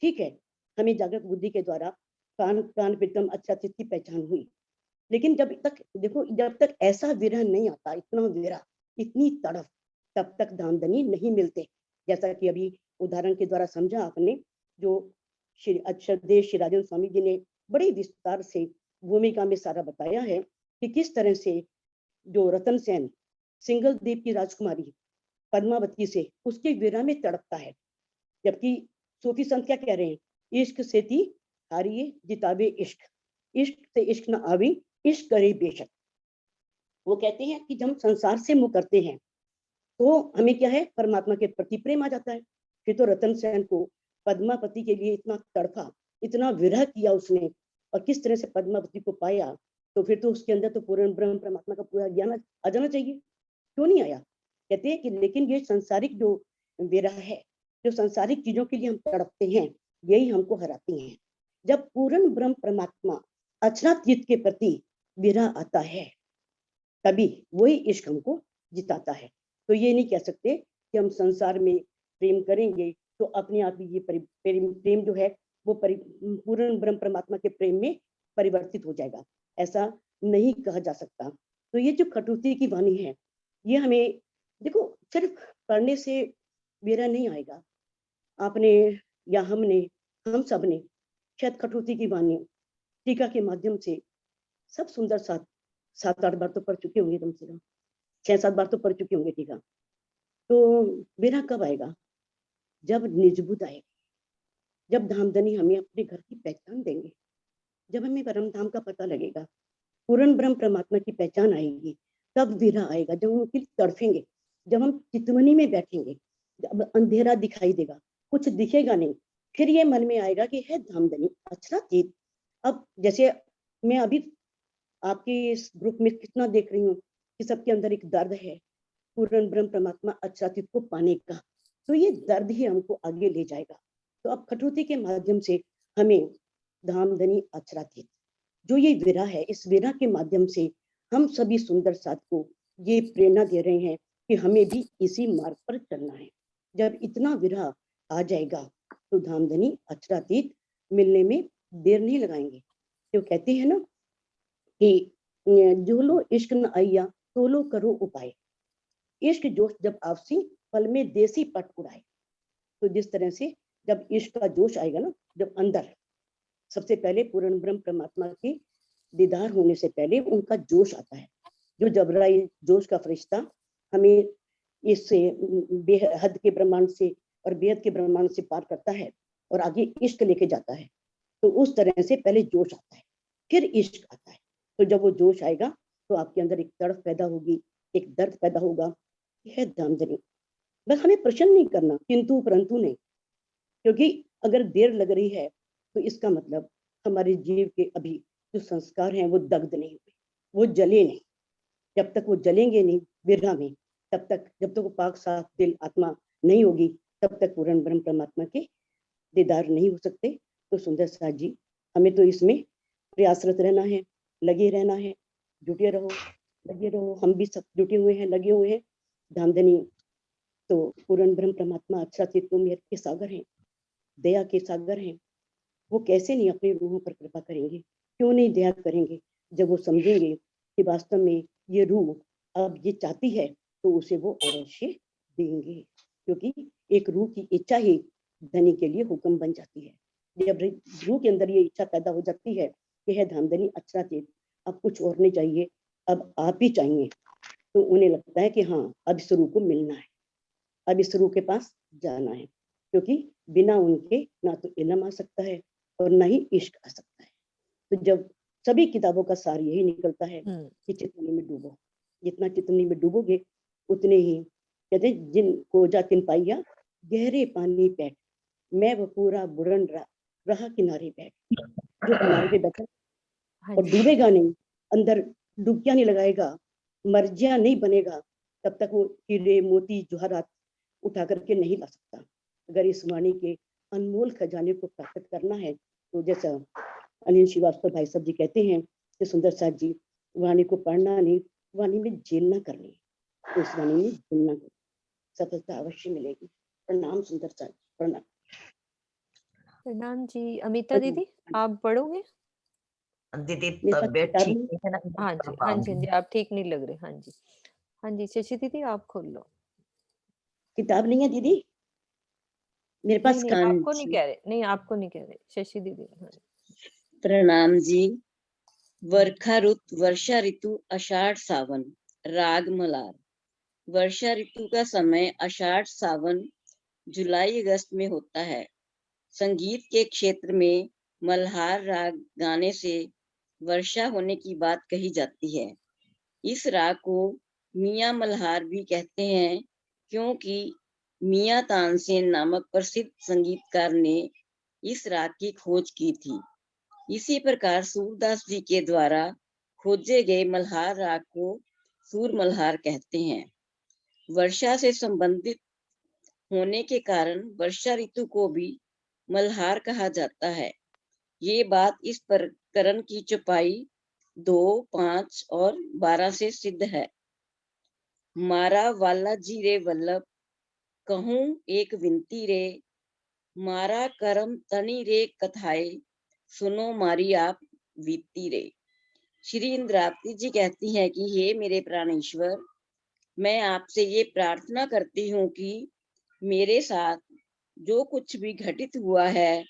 Speaker 4: ठीक है, हमें जागृत बुद्धि के द्वारा कान कान प्रीतम अच्छा चित्त की पहचान हुई। लेकिन जब तक देखो, जब तक ऐसा विरह नहीं आता, इतना विरह, इतनी तड़फ, तब तक दामदनी नहीं मिलते। जैसा कि अभी उदाहरण के द्वारा समझा आपने, जो श्री अक्षरदेव श्री राजेंद्र स्वामी जी ने बड़ी विस्तार से भूमिका में सारा बताया है कि किस तरह से जो रतन सेन सिंगल द्वीप की राजकुमारी पद्मावती से उसके विरह में तड़पता है, जबकि सूफी संत क्या कह रहे हैं, इश्क से थी हारिए जिताबे इश्क, इश्क से इश्क न आवी इश्क करे बेशक। वो कहते हैं कि जब हम संसार से मुँह करते हैं तो हमें क्या है, परमात्मा के प्रति प्रेम आ जाता है। फिर तो रतन सेन को पद्मावती के लिए इतना तड़फा, इतना विरह किया उसने, और किस तरह से पद्मावती को पाया, तो फिर तो उसके अंदर तो पूर्ण ब्रह्म परमात्मा का पूरा ज्ञान आ जाना चाहिए, क्यों नहीं आया। कहते हैं कि लेकिन ये संसारिक जो विरह है, जो संसारिक चीजों के लिए हम तड़पते हैं, यही हमको हराती हैं। जब पूर्ण ब्रह्म परमात्मा अक्षरातीत के प्रति विरह आता है, तभी वही इश्क हमको जिताता है। तो ये नहीं कह सकते कि हम संसार में प्रेम करेंगे तो अपने आप ही ये प्रेम जो है वो पूर्ण ब्रह्म परमात्मा के प्रेम में परिवर्तित हो जाएगा, ऐसा नहीं कहा जा सकता। तो ये जो खटुती की वाणी है, ये हमें देखो, सिर्फ पढ़ने से मेरा नहीं आएगा। आपने या हमने, हम सब ने शायद खटुती की वाणी टीका के माध्यम से सब सुंदर 7-8 बार तो पढ़ चुके होंगे, कम से कम 6-7 बार तो पढ़ चुके होंगे टीका। तो विरह कब आएगा, जब निजबुद्ध आएगी, जब धामधनी हमें अपने घर की पहचान देंगे, जब हमें परम धाम का पता लगेगा, पूर्ण ब्रह्म परमात्मा की पहचान आएगी, तब विरह आएगा। जब हम उनके लिए तड़फेंगे, जब हम चितवनी में बैठेंगे, जब अंधेरा दिखाई देगा, कुछ दिखेगा नहीं, फिर ये मन में आएगा कि है धामधनी अक्षरातीत। अब जैसे मैं अभी आपके इस ग्रुप में कितना देख रही हूँ कि सबके अंदर एक दर्द है पूर्ण ब्रह्म परमात्मा अक्षरातीत को पाने का, तो ये दर्द ही हमको आगे ले जाएगा। तो अब खटुती के माध्यम से हमें धामधनी अक्षरातीत जो ये विरह है, इस विरह के माध्यम से हम सभी सुंदर साथ को ये प्रेरणा दे रहे हैं कि हमें भी इसी मार्ग पर चलना है। जब इतना विरह आ जाएगा तो धामधनी अक्षरातीत मिलने में देर नहीं लगाएंगे। तो कहते हैं ना कि जो लो इश्क न आइया तो लो करो उपाय, इश्क जोश जब आपसी पल में देसी पट उड़ाए। तो जिस तरह से जब इश्क का जोश आएगा ना, जब अंदर सबसे पहले पूर्ण ब्रह्म परमात्मा के दीदार होने से पहले उनका जोश आता है, जो जबराई जोश का फरिश्ता हमें इससे बेहद के ब्रह्मांड से और बेहद के ब्रह्मांड से पार करता है और आगे इश्क लेके जाता है। तो उस तरह से पहले जोश आता है, फिर इश्क आता है। तो जब वो जोश आएगा तो आपके अंदर एक तड़प पैदा होगी, एक दर्द पैदा होगा, यह धामधनी। बस हमें प्रश्न नहीं करना, किंतु परंतु नहीं, क्योंकि अगर देर लग रही है तो इसका मतलब हमारे जीव के अभी जो संस्कार हैं वो दग्ध नहीं हुए, वो जले नहीं। जब तक वो जलेंगे नहीं विरह में, तब तक जब तक वो पाक साफ दिल आत्मा नहीं होगी, तब तक पूर्ण ब्रह्म परमात्मा के दीदार नहीं हो सकते। तो सुंदर साथ जी, हमें तो इसमें प्रयासरत रहना है, लगे रहना है, जुटे रहो, लगे रहो। हम भी सब जुटे हुए हैं, लगे हुए हैं। धामधनी तो पूर्ण ब्रह्म परमात्मा अक्षरातीत तो मेहर के सागर हैं, दया के सागर हैं। वो कैसे नहीं अपनी रूहों पर कृपा करेंगे, क्यों नहीं दया करेंगे, जब वो समझेंगे कि वास्तव में ये रूह अब ये चाहती है तो उसे वो अवश्य देंगे। क्योंकि एक रूह की इच्छा ही धनी के लिए हुक्म बन जाती है। जब रूह के अंदर ये इच्छा पैदा हो जाती है कि है धामधनी अच्छा चेत, अब कुछ और नहीं चाहिए, अब आप ही चाहिए। तो उन्हें लगता है कि हाँ अब इस रूह को मिलना है, अब इस रूह के पास जाना है, क्योंकि बिना उनके ना तो इल्म आ सकता है और ना ही इश्क आ सकता है। तो जब सभी किताबों का सार यही निकलता है कि चितवनी में डूबो, जितना चितवनी में डूबोगे उतने ही, कहते हैं जिनको जा तिन पाइया गहरे पानी बैठ, मैं वो पूरा बुरन रहा किनारे बैठ। जो किनारे पे बैठा
Speaker 3: हाँ
Speaker 4: और
Speaker 3: जी
Speaker 4: डूबेगा नहीं, अंदर डुबकियां नहीं लगाएगा, मर्जिया नहीं बनेगा, तब तक वो हीरे मोती जवाहरात उठा करके नहीं ला सकता। अगर इस वाणी के अनमोल खजाने को प्राप्त करना है तो जैसा अनिल श्रीवास्तव भाई साहब जी कहते हैं कि सुंदर साथ जी, वाणी को पढ़ना नहीं, वाणी में जेलना करनी, तो इस वाणी में जेलना कर सफलता अवश्य मिलेगी। प्रणाम सुंदर साथ जी, प्रणाम।
Speaker 3: प्रणाम जी। अमिता दीदी आप पढ़ोगे?
Speaker 5: दीदी
Speaker 4: मेरे पास
Speaker 5: तबीयत
Speaker 4: किताब
Speaker 5: ठीक
Speaker 4: नहीं,
Speaker 5: नहीं है ना,
Speaker 3: हाँ
Speaker 5: कर
Speaker 3: जी हाँ जी हाँ
Speaker 5: पाऊंगी।
Speaker 3: जी, आप ठीक नहीं लग रहे। हाँ जी हाँ जी, शशि दीदी आप खोल लो।
Speaker 4: किताब नहीं है दीदी मेरे
Speaker 3: नहीं
Speaker 4: पास।
Speaker 3: नहीं,
Speaker 5: हाँ
Speaker 3: आपको नहीं
Speaker 5: जी,
Speaker 3: कह रहे, नहीं आपको नहीं कह रहे, शशि दीदी। हाँ।
Speaker 5: प्रणाम जी। वर्षा ऋतु, वर्षा ऋतु, आषाढ़ सावन, राग मलार। वर्षा ऋतु का समय आषाढ़ सावन जुलाई अगस्त में होता है। संगीत के क्षेत्र में मल्हार राग गाने से वर्षा होने की बात कही जाती है। इस राग को मियां मल्हार भी कहते हैं, क्योंकि मियां तानसेन नामक प्रसिद्ध संगीतकार ने इस राग की खोज की थी। इसी प्रकार सूरदास जी के द्वारा खोजे गए मल्हार राग को सूर मल्हार कहते हैं। वर्षा से संबंधित होने के कारण वर्षा ऋतु को भी मल्हार कहा जाता है। ये बात इस प्रकरण की चौपाई 2, 5 और 12 से सिद्ध है। मारा वाला जी रे वल्लभ, कहूं एक विनती रे, मारा करम तनी रे कथाए, सुनो मारी आप बीती रे। श्री इंद्रावती जी कहती हैं कि हे मेरे प्राणेश्वर, मैं आपसे ये प्रार्थना करती हूँ कि मेरे साथ जो कुछ भी घटित हुआ है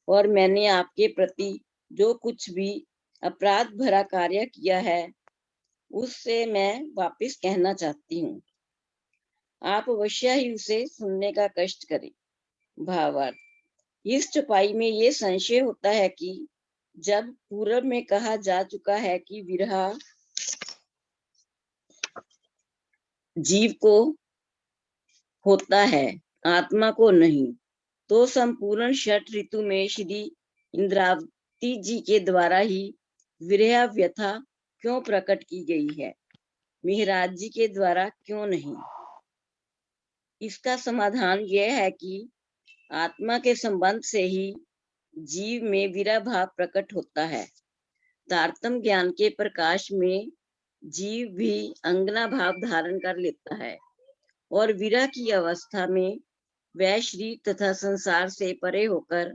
Speaker 5: और मैंने आपके प्रति जो कुछ भी अपराध भरा कार्य किया है, उससे मैं वापस कहना चाहती हूँ। आप अवश्य ही उसे सुनने का कष्ट करें। भावार्थ, इस चौपाई में ये संशय होता है कि जब पूर्व में कहा जा चुका है कि विरह जीव को होता है, आत्मा को नहीं, तो संपूर्ण षट ऋतु में श्री इंद्रावती जी के द्वारा ही विरह व्यथा क्यों प्रकट की गई है, मेहराज जी के द्वारा क्यों नहीं? इसका समाधान यह है कि आत्मा के संबंध से ही जीव में विरह भाव प्रकट होता है। तारतम्य ज्ञान के प्रकाश में जीव भी अंगना भाव धारण कर लेता है और विरह की अवस्था में वह शरीर तथा संसार से परे होकर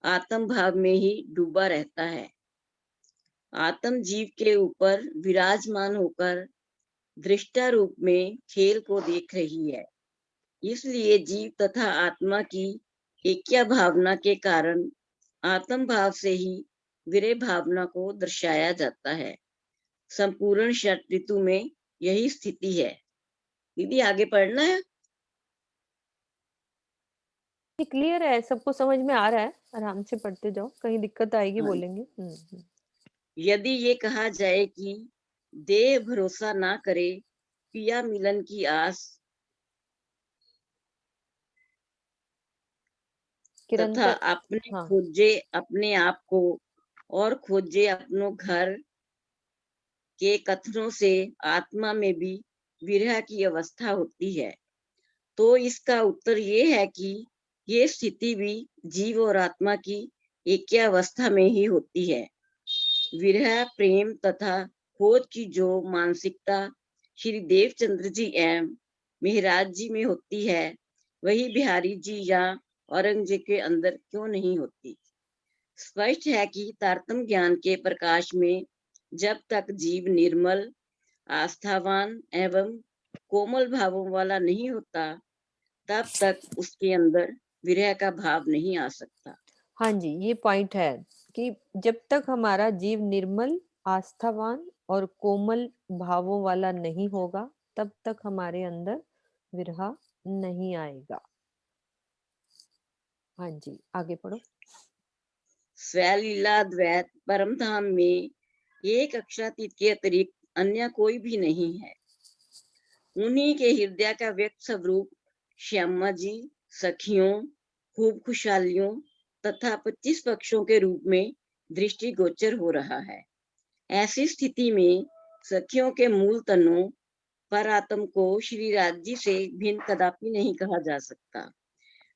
Speaker 5: आत्म भाव में ही डूबा रहता है। आत्म जीव के ऊपर विराजमान होकर दृष्टा रूप में खेल को देख रही है। इसलिए जीव तथा आत्मा की ऐक्य भावना के कारण आत्म भाव से ही विरह भावना को दर्शाया जाता है। संपूर्ण षट ऋतु में यही स्थिति है। दीदी आगे पढ़ना है।
Speaker 3: क्लियर है, सबको समझ में आ रहा है, आराम से पढ़ते जाओ, कहीं दिक्कत आएगी
Speaker 5: हाँ।
Speaker 3: बोलेंगे।
Speaker 5: यदि ये कहा जाए कि देह भरोसा ना करे, पिया मिलन की आस, तथा
Speaker 3: किरंतर।
Speaker 5: अपने
Speaker 3: हाँ
Speaker 5: खोजे अपने आप को और खोजे अपनों घर के कथनों से आत्मा में भी विरह की अवस्था होती है, तो इसका उत्तर ये है कि ये स्थिति भी जीव और आत्मा की ऐक्य अवस्था में ही होती है। विरह, प्रेम तथा खोज की जो मानसिकता श्री देवचंद्र जी एवं मेहराज जी में होती है, वही बिहारी जी या औरंगजेब के अंदर क्यों नहीं होती? स्पष्ट है कि तारतम्य ज्ञान के प्रकाश में जब तक जीव निर्मल, आस्थावान एवं कोमल भावों वाला नहीं होता, तब तक उसके अंदर विरह का भाव नहीं आ सकता।
Speaker 3: हाँ जी, ये पॉइंट है कि जब तक हमारा जीव निर्मल, आस्थावान और कोमल भावों वाला नहीं होगा, तब तक हमारे अंदर विरह नहीं आएगा। हाँ जी, आगे पढ़ो।
Speaker 5: स्वलीला द्वैत परम धाम में एक अक्षरातीत के अतिरिक्त अन्य कोई भी नहीं है। उन्हीं के हृदय का व्यक्त स्वरूप श्यामा जी सखियों, खूब खुशहालियों तथा 25 पक्षों के रूप में दृष्टिगोचर हो रहा है। ऐसी स्थिति में सखियों के मूल तनों पर आत्म को श्री राज जी से भिन्न कदापि नहीं कहा जा सकता।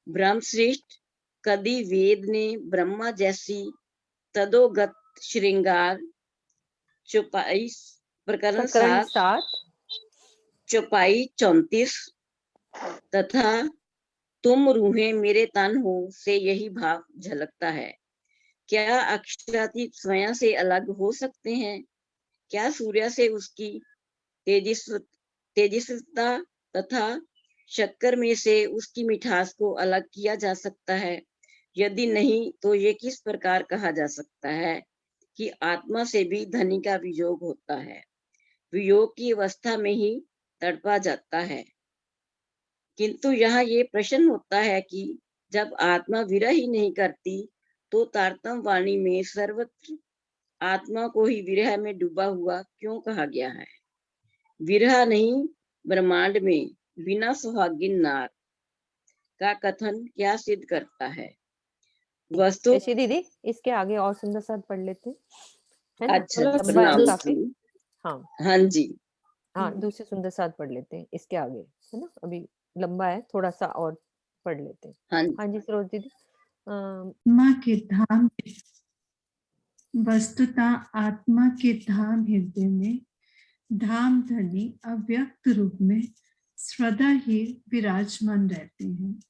Speaker 5: ब्रह्मश्रेष्ठ कदी वेद ने ब्रह्मा जैसी तदोगत श्रृंगार चौपाई प्रकरण
Speaker 3: प्रकरण
Speaker 5: 7
Speaker 3: 7
Speaker 5: चौपाई 34 तथा तुम रूहें मेरे तन हो से यही भाव झलकता है। क्या अक्षरातीत स्वयं से अलग हो सकते हैं? क्या सूर्य से उसकी तेजस्विता तथा शक्कर में से उसकी मिठास को अलग किया जा सकता है? यदि नहीं तो ये किस प्रकार कहा जा सकता है कि आत्मा से भी धनी का वियोग होता है, वियोग की अवस्था में ही तड़पा जाता है। किंतु यहाँ ये प्रश्न होता है कि जब आत्मा विरह ही नहीं करती तो तारतम वाणी में सर्वत्र आत्मा को ही विरह में डूबा हुआ क्यों कहा गया है? विरह नहीं ब्रह्मांड में बिना सुहागिन नार का कथन क्या सिद्ध करता है? वस्तु
Speaker 3: ऐसी दीदी, इसके आगे और सुंदर साथ पढ़ लेते हैं, है ना?
Speaker 5: अच्छा जी,
Speaker 3: लंबा है
Speaker 5: प्रणाम
Speaker 3: काफी।
Speaker 5: जी।
Speaker 3: हाँ
Speaker 5: हाँ जी,
Speaker 3: हाँ, दूसरे सुंदर साथ पढ़ लेते हैं इसके आगे, है ना? अभी लंबा है, थोड़ा सा और पढ़ लेते हैं।
Speaker 5: हाँ
Speaker 3: हाँ जी सरोज दीदी।
Speaker 6: आत्मा के धाम, वस्तुतः आत्मा के धाम हृदय में धाम धनी अव्यक्त रूप में सदा ही विराजमान रहते हैं,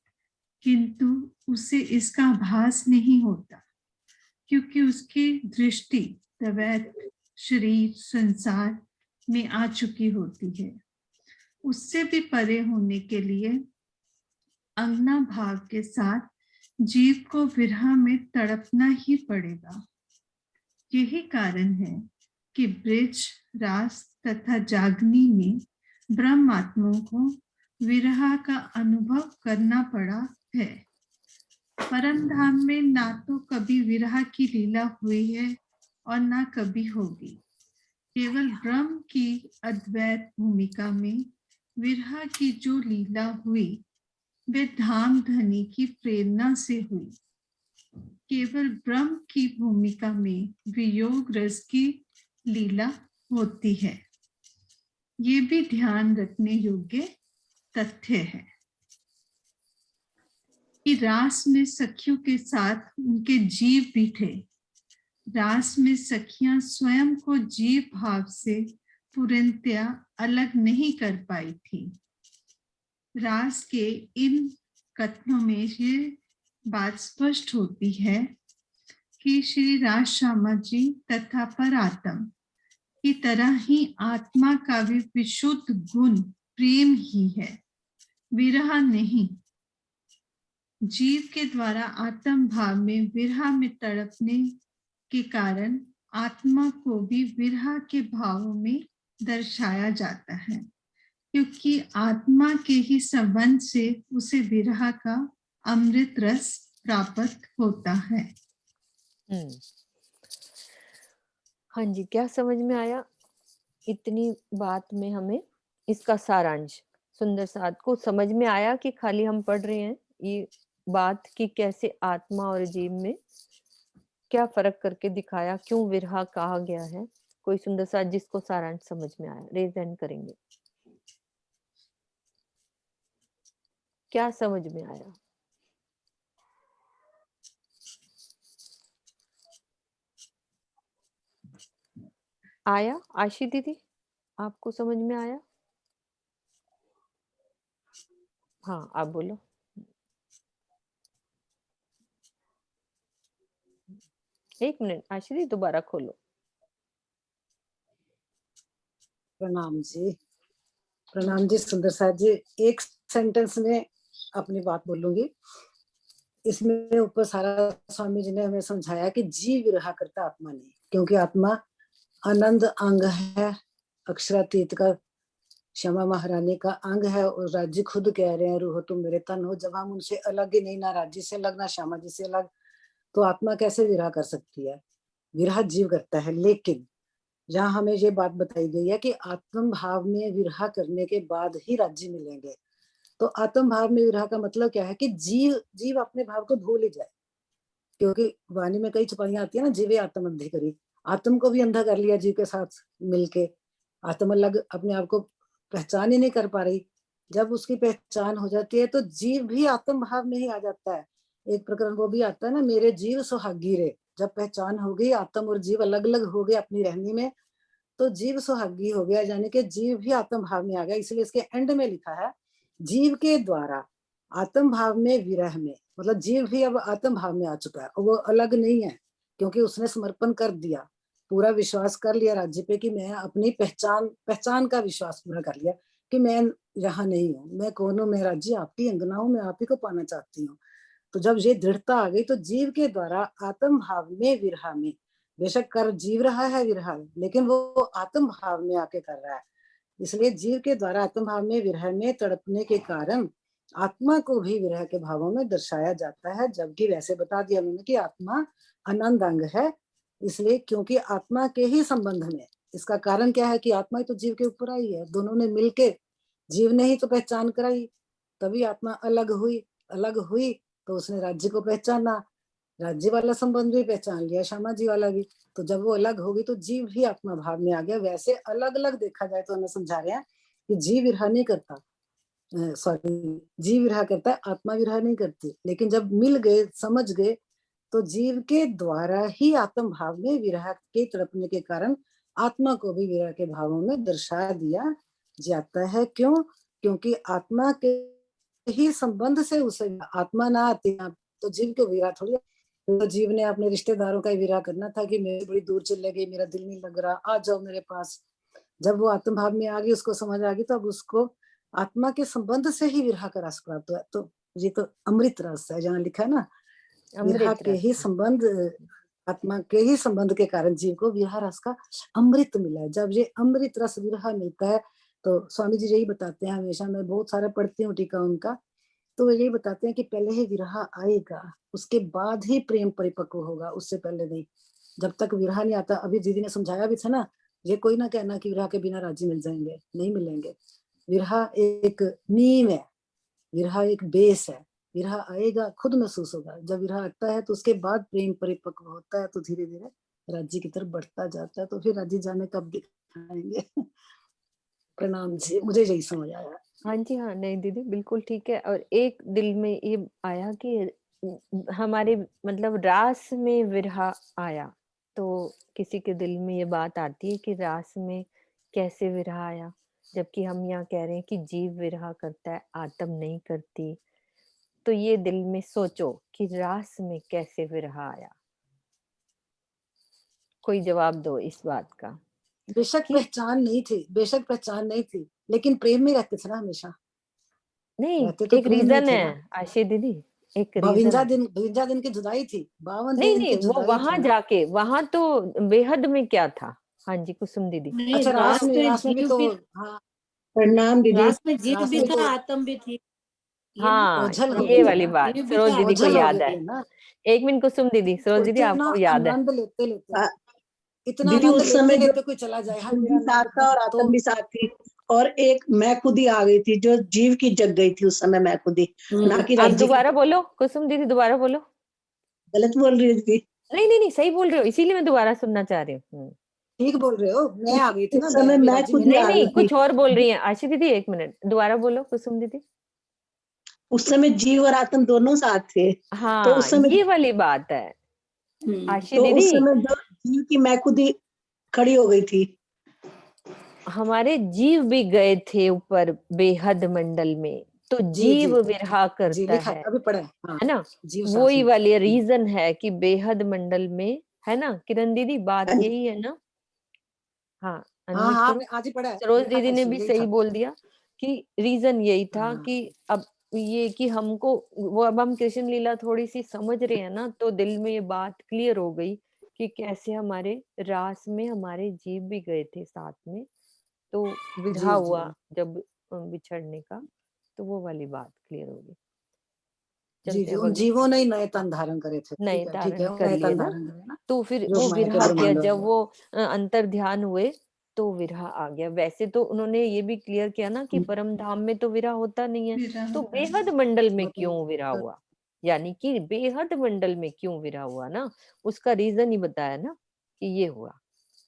Speaker 6: किंतु उसे इसका आभास नहीं होता, क्योंकि उसकी दृष्टि द्वैत शरीर संसार में आ चुकी होती है। उससे भी परे होने के लिए अंगना भाव के साथ जीव को विरह में तड़पना ही पड़ेगा। यही कारण है कि ब्रज, रास तथा जागनी में ब्रह्मात्माओं को विरह का अनुभव करना पड़ा है। परम धाम में ना तो कभी विरह की लीला हुई है और ना कभी होगी। केवल ब्रह्म की अद्वैत भूमिका में विरह की जो लीला हुई वे धाम धनी की प्रेरणा से हुई। केवल ब्रह्म की भूमिका में वियोग रस की लीला होती है। ये भी ध्यान रखने योग्य तथ्य है कि रास में सखियों के साथ उनके जीव भी थे। रास में सखियां स्वयं को जीव भाव से पूर्णतया अलग नहीं कर पाई थी। रास के इन कथनों में ये बात स्पष्ट होती है कि श्री राज श्यामा जी तथा परात्म की तरह ही आत्मा का भी विशुद्ध गुण प्रेम ही है, विरह नहीं। जीव के द्वारा आत्म भाव में विरह में तड़पने के कारण आत्मा को भी विरह के भावों में दर्शाया जाता है, क्योंकि आत्मा के ही संबंध से उसे विरह का अमृत रस प्राप्त होता है।
Speaker 3: हाँ जी, क्या समझ में आया इतनी बात में? हमें इसका सारांश सुंदर साथ को समझ में आया कि खाली हम पढ़ रहे हैं ये बात कि कैसे आत्मा और जीव में क्या फर्क करके दिखाया, क्यों विरह कहा गया है? कोई सुंदर साथ जिसको सारांश समझ में आया रेज हैंड करेंगे। क्या समझ में आया? आया आशी दीदी, आपको समझ में आया? हाँ आप बोलो। एक मिनट आशी दीदी, दोबारा खोलो।
Speaker 7: प्रणाम जी, प्रणाम जी सुंदर साथ जी। एक सेंटेंस में अपनी बात बोलूंगी। इसमें ऊपर सारा स्वामी जी ने हमें समझाया कि जीव विरह करता आत्मा नहीं, क्योंकि आत्मा आनंद अंग है, अक्षरातीत का क्षमा महारानी का अंग है, और राज्य खुद कह रहे हैं रूह तुम मेरे तन हो। जब हम उनसे अलग ही नहीं, ना राज्य से अलग ना श्यामा जी से अलग, तो आत्मा कैसे विरह कर सकती है? विरह जीव करता है। लेकिन जहाँ हमें ये बात बताई गई है कि आत्म भाव में विरह करने के बाद ही राज्य मिलेंगे, तो आत्म भाव में विरह का मतलब क्या है कि जीव अपने भाव को भूल ही जाए, क्योंकि वाणी में कई छपाइयां आती है ना, जीवे आत्म अंधे करी, आत्म को भी अंधा कर लिया जीव के साथ मिलके, आत्म अलग अपने आप को पहचान ही नहीं कर पा रही। जब उसकी पहचान हो जाती है तो जीव भी आत्म भाव में ही आ जाता है। एक प्रकरण वो भी आता है ना, मेरे जीव सुहागी रे, जब पहचान हो गई आत्म और जीव अलग अलग हो गए अपनी रहनी में, तो जीव सुहागी हो गया, यानी कि जीव भी आत्म भाव में आ गया। इसलिए इसके एंड में लिखा है जीव के द्वारा आत्म भाव में विरह में, मतलब जीव भी अब आत्म भाव में आ चुका है और वो अलग नहीं है, क्योंकि उसने समर्पण कर दिया, पूरा विश्वास कर लिया राज्य पे कि मैं अपनी पहचान का विश्वास पूरा कर लिया कि मैं यहाँ नहीं हूँ, मैं कौन हूँ, मैं राज्य आपकी अंगना हूँ, मैं आप ही को पाना चाहती हूँ। तो जब ये दृढ़ता आ गई तो जीव के द्वारा आत्म भाव में विरह में, बेशक कर जीव रहा है विरह, लेकिन वो आत्म भाव में आके कर रहा है। इसलिए जीव के द्वारा आत्म भाव में विरह में तड़पने के कारण आत्मा को भी विरह के भावों में दर्शाया जाता है। जबकि वैसे बता दिया उन्होंने कि आत्मा आनंद अंग है, इसलिए क्योंकि आत्मा के ही संबंध में, इसका कारण क्या है कि आत्मा ही तो जीव के ऊपर आई है, दोनों ने मिलके, जीव ने ही तो पहचान कराई, तभी आत्मा अलग हुई तो उसने राज्य को पहचाना, राज्य वाला संबंध भी पहचान लिया, श्यामा जी वाला भी। तो जब वो अलग होगी तो जीव भी आत्मा भाव में आ गया। वैसे अलग अलग देखा जाए तो हमें समझा रहे हैं कि जीव विरह नहीं करता, सॉरी, जीव विरह करता है, आत्मा विरह नहीं करती। लेकिन जब मिल गए, समझ गए, तो जीव के द्वारा ही आत्म भाव में विरह के तड़पने के कारण आत्मा को भी विरह के भावों में दर्शा दिया जाता है। क्यों? क्योंकि आत्मा के ही संबंध से उसे, आत्मा ना आती तो जीव को विरह थोड़ी, तो जीव ने अपने रिश्तेदारों का विरह करना था कि मैं बड़ी दूर चले गई, मेरा दिल नहीं लग रहा, आ जाओ मेरे पास। जब वो आत्म भाव में आ गई, उसको समझ आ गई, तो अब उसको आत्मा के संबंध से ही विरह का रस प्राप्त हुआ। तो ये तो अमृत रस है, जहाँ लिखा है ना, विरह
Speaker 3: अमृत
Speaker 7: के
Speaker 3: रस
Speaker 7: ही
Speaker 3: है।
Speaker 7: संबंध, आत्मा के ही संबंध के कारण जीव को विरह रस का अमृत मिला है। जब ये अमृत रस विरह मिलता है, तो स्वामी जी यही बताते हैं हमेशा, मैं बहुत सारा पढ़ती हूँ टीका उनका, तो वो यही बताते हैं कि पहले ही विरह आएगा, उसके बाद ही प्रेम परिपक्व होगा, उससे पहले नहीं। जब तक विरह नहीं आता, अभी दीदी ने समझाया भी था ना, ये कोई ना कहना कि विरह के बिना राज्य मिल जाएंगे, नहीं मिलेंगे। विरह एक नींव है, विरह एक बेस है, विरह आएगा, खुद महसूस होगा। जब विरह आता है तो उसके बाद प्रेम परिपक्व होता है, तो धीरे धीरे राज्य की तरफ बढ़ता जाता है। तो फिर राज्य जाने कब दिखाएंगे। प्रणाम जी, मुझे यही समझ आया।
Speaker 3: हाँ जी, हाँ, नहीं दीदी बिल्कुल ठीक है। और एक दिल में ये आया कि हमारे मतलब रास में विरह आया, तो किसी के दिल में ये बात आती है कि रास में कैसे विरह आया, जबकि हम यहाँ कह रहे हैं कि जीव विरह करता है, आत्म नहीं करती। तो ये दिल में सोचो कि रास में कैसे विरह आया। कोई जवाब दो इस बात का।
Speaker 7: बेशक
Speaker 3: कि
Speaker 7: पहचान नहीं थी, बेशक पहचान नहीं थी, लेकिन प्रेम में रहते थे ना हमेशा,
Speaker 3: नहीं,
Speaker 7: रहते तो
Speaker 3: एक
Speaker 7: प्रेम में
Speaker 3: रीजन
Speaker 7: थे
Speaker 3: है
Speaker 7: ना।
Speaker 3: आशी दीदी, एक रीजन है।
Speaker 7: 52 दिन की जुदाई थी, 52
Speaker 3: नहीं
Speaker 7: दिन
Speaker 3: नहीं,
Speaker 7: की
Speaker 3: वो
Speaker 7: जुदाई थी
Speaker 3: वहां
Speaker 7: ना।
Speaker 3: जाके, वहां तो बेहद में क्या था। हाँ जी कुसुम दीदी।
Speaker 2: नहीं,
Speaker 7: अच्छा,
Speaker 2: रास में
Speaker 7: रास में भी
Speaker 2: जीव
Speaker 7: तो,
Speaker 2: भी,
Speaker 7: हाँ,
Speaker 4: प्रणाम दीदी।
Speaker 2: रास में जीव
Speaker 7: रास
Speaker 2: भी
Speaker 7: में
Speaker 2: था,
Speaker 7: तो
Speaker 2: आत्म भी थी, ये नहीं,
Speaker 3: हाँ,
Speaker 7: ओझल हो
Speaker 3: ये
Speaker 7: गए थे
Speaker 3: वाली
Speaker 7: ना,
Speaker 3: बात
Speaker 2: जीव भी
Speaker 3: सरोज
Speaker 2: था,
Speaker 3: दीदी को
Speaker 7: ओझल हो
Speaker 3: याद
Speaker 7: गए
Speaker 3: है।
Speaker 7: थे ना।
Speaker 3: एक मिनट कुसुम दीदी,
Speaker 7: तो
Speaker 3: सरोज दीदी
Speaker 7: इतना
Speaker 3: आपको याद है।
Speaker 7: आनंद लेते लेते,
Speaker 4: आ,
Speaker 7: इतना
Speaker 4: दीदी
Speaker 7: आनंद
Speaker 4: उस
Speaker 7: लेते
Speaker 4: समय जो
Speaker 7: लेते कोई चला जाए, हाय
Speaker 4: जीव
Speaker 7: मेरा
Speaker 4: भी साथ
Speaker 7: आनंद
Speaker 4: था और
Speaker 7: तो
Speaker 4: आत्म भी साथ थी, और एक मैं खुद ही आ गई थी, जो जीव की जग गई थी उस समय, मैं खुद ही, ना कि
Speaker 3: आप
Speaker 4: राज्य की।
Speaker 3: दोबारा बोलो कुसुम दीदी, दोबारा बोलो।
Speaker 4: गलत बोल रही थी।
Speaker 3: नहीं नहीं नहीं, सही बोल रहे हो, इसीलिए मैं दोबारा सुनना चाह रही हूँ।
Speaker 7: ठीक बोल रहे हो, मैं आ गई थी ना,
Speaker 4: उस
Speaker 7: मैं
Speaker 4: समय
Speaker 7: अभी
Speaker 4: मैं
Speaker 7: राज्य
Speaker 4: खुद
Speaker 7: मिल
Speaker 4: ही
Speaker 3: नहीं
Speaker 4: आ
Speaker 7: गया
Speaker 4: गई
Speaker 3: नहीं,
Speaker 7: था।
Speaker 4: थी।
Speaker 3: कुछ और बोल रही है आशी दीदी, एक मिनट दोबारा बोलो कुसुम दीदी।
Speaker 4: उस समय जीव और आत्म दोनों साथ थे। तो
Speaker 3: हाँ,
Speaker 4: उस समय,
Speaker 3: ये वाली बात है आशी
Speaker 4: तो
Speaker 3: दीदी।
Speaker 4: उस समय जो जीव की मैं खुद ही खड़ी हो गई थी।
Speaker 3: हमारे जीव भी गए थे ऊपर बेहद मंडल में, तो
Speaker 7: जी जी
Speaker 3: जीव विरहा
Speaker 7: जी,
Speaker 3: करता
Speaker 7: लिखा है, अभी पढ़ा है, हाँ,
Speaker 3: है ना।
Speaker 7: जीव साथ
Speaker 3: वही
Speaker 7: में।
Speaker 3: वाली रीजन है कि बेहद मंडल में, है ना किरण दीदी, बात
Speaker 4: हाँ जी।
Speaker 3: यही है ना। हाँ,
Speaker 7: हाँ
Speaker 3: अनम्यूट
Speaker 7: हाँ,
Speaker 3: करो।
Speaker 7: आपने आज ही पढ़ा है,
Speaker 3: सरोज
Speaker 7: लिखा था
Speaker 3: दीदी ने
Speaker 7: इसमें,
Speaker 3: भी
Speaker 7: यही
Speaker 3: सही
Speaker 7: था।
Speaker 3: बोल दिया कि रीजन यही था
Speaker 7: हाँ
Speaker 3: कि अब ये कि हमको वो अब हम कृष्ण लीला थोड़ी सी समझ रहे हैं ना, तो दिल में ये बात क्लियर हो गई कि कैसे हमारे रास में हमारे जीव भी गए थे साथ में, तो विरहा
Speaker 7: जी, जी।
Speaker 3: हुआ जब बिछड़ने का, तो वो वाली बात क्लियर हो गई।
Speaker 7: जी,
Speaker 3: चलते
Speaker 7: जी,
Speaker 3: हैं
Speaker 7: उन
Speaker 3: भगत
Speaker 7: जीवों ने ही नए तन धारण करे थे।
Speaker 3: नए
Speaker 7: ठीक है,
Speaker 3: धारण कर
Speaker 7: नए
Speaker 3: लिए
Speaker 7: तन
Speaker 3: ना,
Speaker 7: धारण करे ना,
Speaker 3: तो फिर
Speaker 7: योग
Speaker 3: वो
Speaker 7: माया के
Speaker 3: विरहा किया,
Speaker 7: ब्रह्मांडों
Speaker 3: जब
Speaker 7: में।
Speaker 3: वो अंतर ध्यान हुए तो विरहा आ गया। वैसे तो उन्होंने ये भी क्लियर किया ना कि परम धाम में तो विरहा होता नहीं है,
Speaker 6: विरह
Speaker 3: तो
Speaker 6: होता है।
Speaker 3: बेहद मंडल में
Speaker 7: वो तो
Speaker 3: क्यों विरहा हुआ, यानी कि बेहद मंडल में क्यों विरहा हुआ ना, उसका रीजन ही बताया ना कि ये हुआ।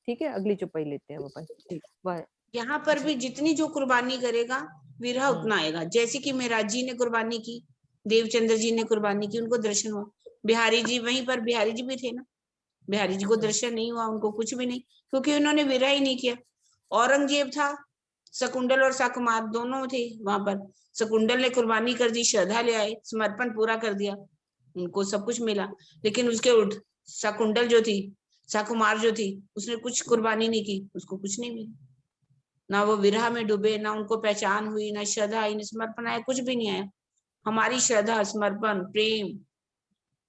Speaker 3: ठीक है, अगली चौपाई लेते हैं हम अपन।
Speaker 7: ठीक।
Speaker 3: वह-
Speaker 1: यहाँ पर भी जितनी जो कुर्बानी करेगा विरह उतना आएगा। जैसे कि मेराज जी ने कुर्बानी की, देवचंद्र जी ने कुर्बानी की, उनको दर्शन हुआ। बिहारी जी वहीं पर, बिहारी जी भी थे ना, बिहारी जी को दर्शन नहीं हुआ, उनको कुछ भी नहीं, क्योंकि उन्होंने विरह ही नहीं किया। औरंगजेब था, शकुंडल और शाकुमार दोनों थे वहां पर। शकुंडल ने कुर्बानी कर दी, श्रद्धा ले आए, समर्पण पूरा कर दिया, उनको सब कुछ मिला। लेकिन उसके उल्ट शकुंडल जो थी, शाकुमार जो थी, उसने कुछ कुर्बानी नहीं की, उसको कुछ नहीं मिला। ना वो विरह में डूबे, ना उनको पहचान हुई, ना श्रद्धा आई, ना समर्पण आया, कुछ भी नहीं आया। हमारी श्रद्धा, समर्पण, प्रेम,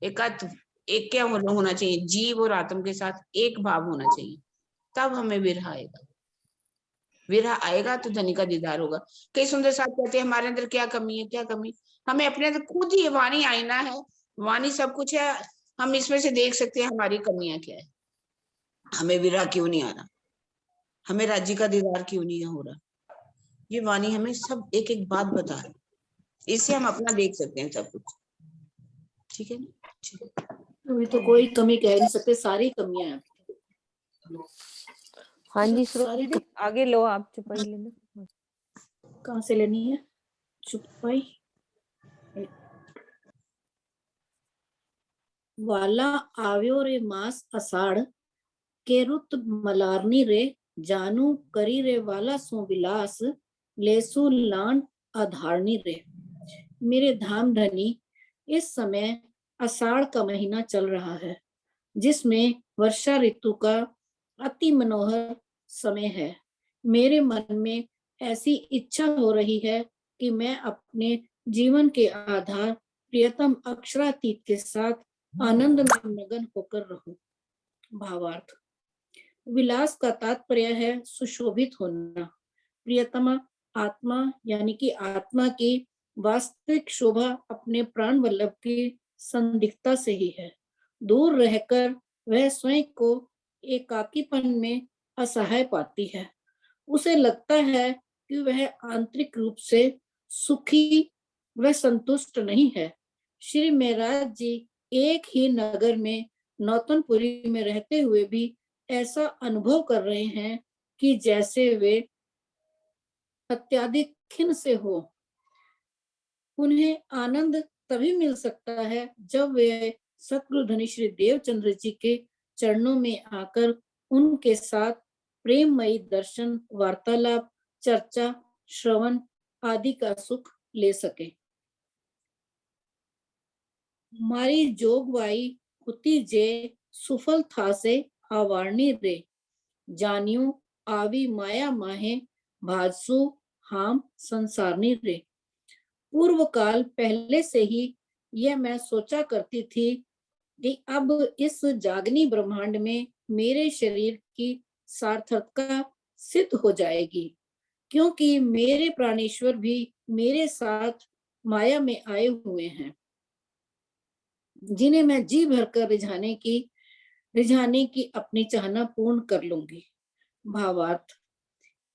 Speaker 1: एकत्व, एक क्या होना चाहिए, जीव और आत्म के साथ एक भाव होना चाहिए, तब हमें विरह आएगा। विरह आएगा तो धनी का दीदार होगा। कई सुंदर साथ कहते हैं हमारे अंदर क्या कमी है, क्या कमी। हमें अपने अंदर खुद ही, वाणी आईना है, वाणी सब कुछ है, हम इसमें से देख सकते हैं हमारी कमियां क्या है। हमें विरह क्यों नहीं आ रहा, हमें राज्य का दीदार क्यों नहीं हो रहा, ये वाणी हमें सब एक एक बात बता रही, इससे हम अपना देख सकते हैं सब कुछ। ठीक है ना, ठीक है।
Speaker 2: अभी तो कोई कमी कह नहीं सकते, सारी कमियां हैं।
Speaker 3: हाँ जी,
Speaker 2: सारी
Speaker 3: श्रुति आगे लो, आप चौपाई लेना।
Speaker 2: कहाँ से लेनी है चुपाई? वाला आव्यो रे मास अषाढ़ के रुत मलारनी रे, जानू करी रे वाला सो विलास, लेसु लान अधारनी रे। मेरे धाम धनी, इस समय आषाढ़ का महीना चल रहा है, जिसमें वर्षा ऋतु का अति मनोहर समय है। मेरे मन में ऐसी इच्छा हो रही है कि मैं अपने जीवन के आधार प्रियतम अक्षरातीत के साथ आनंद में मगन होकर रहूं। भावार्थ: विलास का तात्पर्य है सुशोभित होना। प्रियतमा आत्मा यानी कि आत्मा की वास्तविक शोभा अपने प्राण वल्लभ की संदिग्धता से ही है। दूर रहकर वह स्वयं को एकाकीपन में असहाय पाती है। उसे लगता है कि वह आंतरिक रूप से सुखी व संतुष्ट नहीं है। श्री महाराज जी एक ही नगर में नौतनपुरी में रहते हुए भी ऐसा अनुभव कर रहे हैं कि जैसे वे अत्याधिक खिन्न से हो। उन्हें आनंद तभी मिल सकता है जब वे सतगुरु धनी श्री देवचंद्र जी के चरणों में आकर उनके साथ प्रेममयी दर्शन, वार्तालाप, चर्चा, श्रवण आदि का सुख ले सके। मारी जोगवाई हुती जे सुफल था से आवारणी रे, जानियो आवी माया माहे भाजसु हाम संसारनी रे। पूर्व काल पहले से ही यह मैं सोचा करती थी कि अब इस जागनी ब्रह्मांड में मेरे शरीर की सार्थकता सिद्ध हो जाएगी, क्योंकि मेरे प्राणेश्वर भी मेरे साथ माया में आए हुए हैं, जिन्हें मैं जी भरकर रिझाने की अपनी चाहना पूर्ण कर लूंगी। भावार्थ: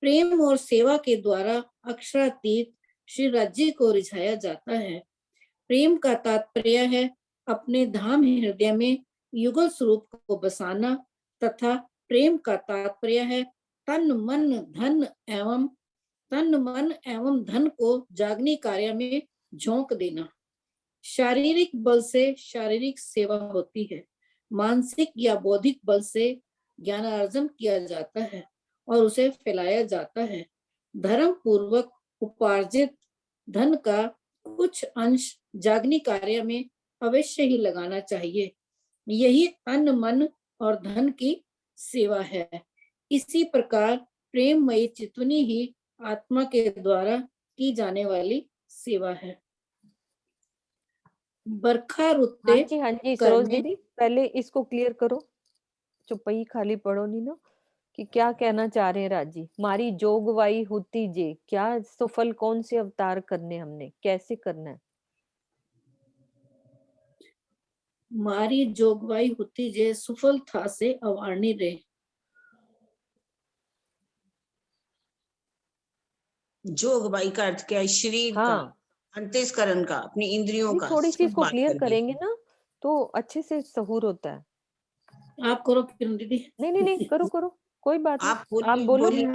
Speaker 2: प्रेम और सेवा के द्वारा अक्षरातीत श्री राज्य को रिझाया जाता है। प्रेम का तात्पर्य है अपने धाम हृदय में युगल स्वरूप को बसाना, तथा प्रेम का तात्पर्य है तन मन एवं धन को जागनी कार्य में झोंक देना। शारीरिक बल से शारीरिक सेवा होती है, मानसिक या बौद्धिक बल से ज्ञानार्जन किया जाता है और उसे फैलाया जाता है। धर्म पूर्वक उपार्जित धन का कुछ अंश जागनी कार्य में अवश्य ही लगाना चाहिए। यही तन मन और धन की सेवा है। इसी प्रकार प्रेममयी चितवनी ही आत्मा के द्वारा की जाने वाली सेवा है। बरखा रुते
Speaker 3: हाँ जी सरोज
Speaker 2: करने
Speaker 3: दीदी, पहले इसको क्लियर करो, चुपई खाली पढ़ो नहीं ना, कि क्या कहना चाह रहे हैं राजी। मारी जोगवाई होती जे, क्या सफल कौन से अवतार करने हमने, कैसे करना है?
Speaker 2: मारी जोगवाई होती जे सुफल था से अवारणी रे।
Speaker 1: जोगबाई का अर्थ क्या है? शरीर का,
Speaker 3: हाँ,
Speaker 1: अंतःकरण का, अपनी इंद्रियों
Speaker 3: नहीं
Speaker 1: का,
Speaker 3: थोड़ी सी
Speaker 1: सब
Speaker 3: इसको
Speaker 1: बात
Speaker 3: क्लियर
Speaker 1: करनी
Speaker 3: करेंगे
Speaker 1: है।
Speaker 3: ना तो अच्छे से सहूर होता है।
Speaker 2: आप करो किरण दीदी।
Speaker 3: नहीं करो करो, कोई बात नहीं,
Speaker 1: आप
Speaker 3: आप
Speaker 1: बोलिए
Speaker 3: बोलो,
Speaker 1: बोलिए।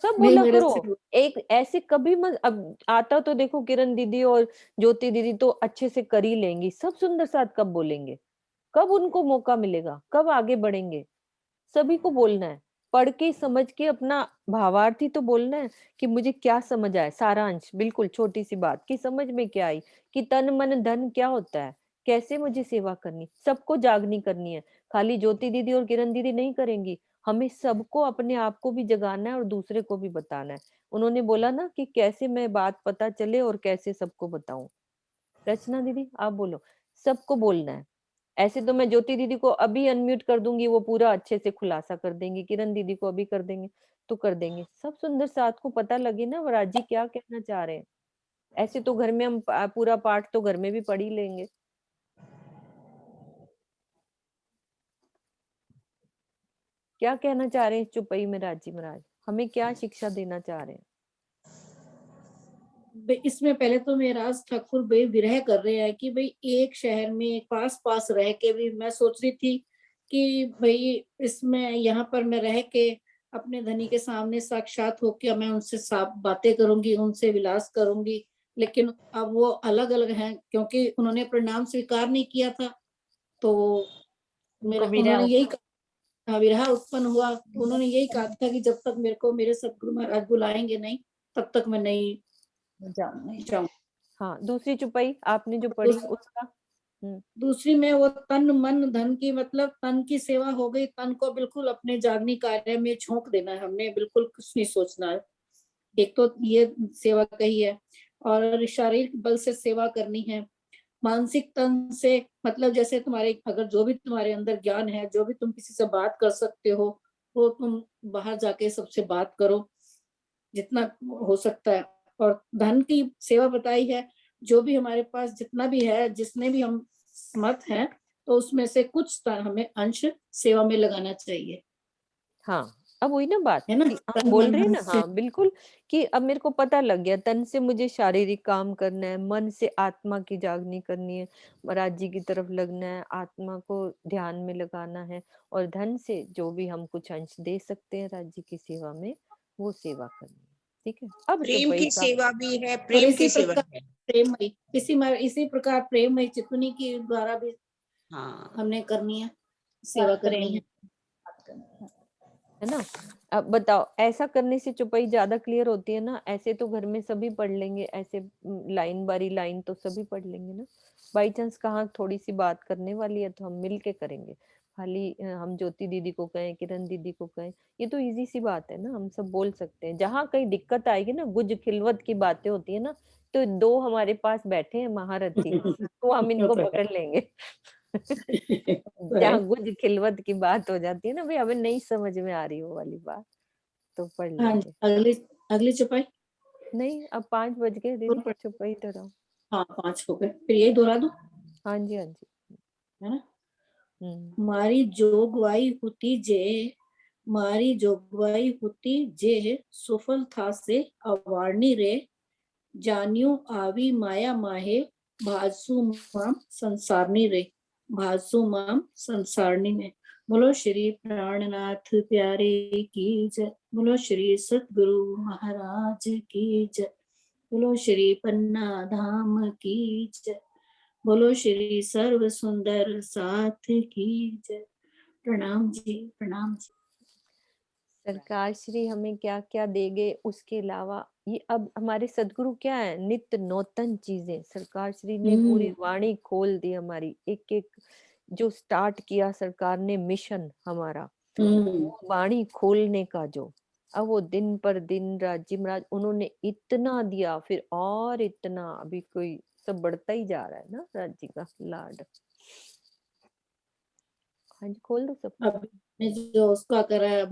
Speaker 3: सब
Speaker 2: नहीं
Speaker 3: बोला
Speaker 2: मेरे
Speaker 3: करो।
Speaker 2: से
Speaker 3: एक ऐसे कभी मत, अब आता तो देखो किरण दीदी और ज्योति दीदी तो अच्छे से कर ही लेंगी, सब सुंदर साथ कब बोलेंगे, कब उनको मौका मिलेगा, कब आगे बढ़ेंगे? सभी को बोलना है, पढ़ के समझ के अपना भावार्थ ही तो बोलना है कि मुझे क्या समझ आया, सारांश, बिल्कुल छोटी सी बात कि समझ में क्या आई, कि तन मन धन क्या होता है, कैसे मुझे सेवा करनी, सबको जागनी करनी है। खाली ज्योति दीदी और किरण दीदी नहीं करेंगी, हमें सबको अपने आप को भी जगाना है और दूसरे को भी बताना है। उन्होंने बोला ना कि कैसे मैं बात पता चले और कैसे सबको बताऊं। रचना दीदी आप बोलो, सबको बोलना है। ऐसे तो मैं ज्योति दीदी को अभी अनम्यूट कर दूंगी, वो पूरा अच्छे से खुलासा कर देंगी, किरण दीदी को अभी कर देंगे तो कर देंगे, सब सुंदर साथ को पता लगे ना वराज जी क्या कहना चाह रहे हैं। ऐसे तो घर में हम पूरा पाठ तो घर में भी पढ़ ही लेंगे। क्या कहना चाह रहे हैं चुपई में राजी महाराज, हमें क्या शिक्षा देना चाह रहे हैं?
Speaker 2: इसमें पहले तो मेराज ठाकुर भाई विरह कर रहे हैं कि भाई एक शहर में पास पास रह के भी मैं सोच रही थी कि भाई इसमें यहाँ पर मैं रह के अपने धनी के सामने साक्षात होकर मैं उनसे साफ बातें करूंगी, उनसे विलास करूंगी, लेकिन अब वो अलग अलग हैं क्योंकि उन्होंने परिणाम स्वीकार नहीं किया था। तो मेरा उन्होंने यही विरह उत्पन्न हुआ, तो उन्होंने यही कहा था कि जब तक मेरे को मेरे सतगुरु महाराज बुलाएंगे नहीं तब तक मैं नहीं जाऊं।
Speaker 3: हाँ, दूसरी चुपई आपने जो पढ़ी उसका।
Speaker 2: दूसरी में वो तन मन धन की, मतलब तन की सेवा हो गई, तन को बिल्कुल अपने जागनी कार्य में झोंक देना है, हमने बिल्कुल कुछ नहीं सोचना है। एक तो ये सेवा कही है, और शारीरिक बल से सेवा करनी है। मानसिक तन से मतलब जैसे तुम्हारे अगर जो भी तुम्हारे अंदर ज्ञान है, जो भी तुम किसी से बात कर सकते हो वो तुम बाहर जाके सबसे बात करो जितना हो सकता है। और धन की सेवा बताई है, जो भी हमारे पास जितना भी है, जिसने भी हम समर्थ हैं, तो उसमें से कुछ हमें अंश सेवा में लगाना चाहिए,
Speaker 3: हाँ, अब वही ना बात
Speaker 2: है ना।
Speaker 3: कि हम बोल रहे हैं ना, हाँ बिल्कुल, कि अब मेरे को पता लग गया, तन से मुझे शारीरिक काम करना है, मन से आत्मा की जागनी करनी है, महाराज जी की तरफ लगना है, आत्मा को ध्यान में लगाना है, और धन से जो भी हम कुछ अंश दे सकते हैं राज्य की सेवा में, वो सेवा करनी है। ठीक है, अब
Speaker 1: प्रेम
Speaker 3: चुपई
Speaker 1: की
Speaker 3: का।
Speaker 1: सेवा भी है,
Speaker 2: और
Speaker 1: प्रेम
Speaker 2: इसी
Speaker 1: की सेवा
Speaker 2: प्रकार
Speaker 1: है।
Speaker 2: प्रेममयी इसी प्रकार प्रेममयी चितुनी के द्वारा भी
Speaker 1: हाँ,
Speaker 2: हमने करनी है, सेवा करनी है।
Speaker 3: है ना? अब बताओ, ऐसा करने से चुपई ज्यादा क्लियर होती है ना? ऐसे तो घर में सभी पढ़ लेंगे, ऐसे लाइन बारी लाइन तो सभी पढ़ लेंगे ना। बाई चांस कहाँ थोड़ी सी बात करने वाली है तो हम मिल के करेंगे, खाली हम ज्योति दीदी को कहें, किरण दीदी को कहें, ये तो इजी सी बात है ना, हम सब बोल सकते हैं। जहाँ कहीं दिक्कत आएगी ना, गुज खिलवत की बातें होती है ना, तो दो हमारे पास बैठे हैं महारथी, तो हम इनको पकड़ लेंगे।
Speaker 2: तो है।
Speaker 3: जहाँ गुज खिलवत की बात हो जाती है ना, भाई हमें नहीं समझ में आ रही वो वाली बात, तो पढ़
Speaker 2: हाँ,
Speaker 3: लेंगे।
Speaker 2: अगली अगली चौपाई।
Speaker 3: नहीं, अब 5 बज गए दीदी, चुप ही तो रहो।
Speaker 2: हाँ 5 हो गए, फिर यही दोहरा दो,
Speaker 3: हाँ जी हाँ जी।
Speaker 2: है ना।
Speaker 3: हम्म
Speaker 2: मारी जोगवाई होती जे सुफल था से अवारणी रे, जानियो आवी माया माहे, भासु माम संसारनी रे, भासु माम संसारनी में। बोलो श्री प्राणनाथ प्यारे की जय, बोलो श्री सतगुरु महाराज की जय, बोलो श्री पन्ना धाम की जय, बोलो श्री सर्व सुंदर साथ की जय। प्रणाम जी, प्रणाम जी।
Speaker 3: सरकार श्री हमें क्या क्या देंगे, उसके अलावा ये अब हमारे सदगुरु क्या है, नित्य नूतन चीजें सरकार श्री ने पूरी वाणी खोल दी हमारी, एक एक जो स्टार्ट किया सरकार ने मिशन हमारा, वाणी खोलने का, जो अब वो दिन पर दिन राज्य महाराज उन्होंने इतना दिया, फिर और इतना, अभी कोई सब बढ़ता ही जा रहा है ना राज जी का लाड। हाँ जी खोल दो सब।
Speaker 2: अब जो उसका करा है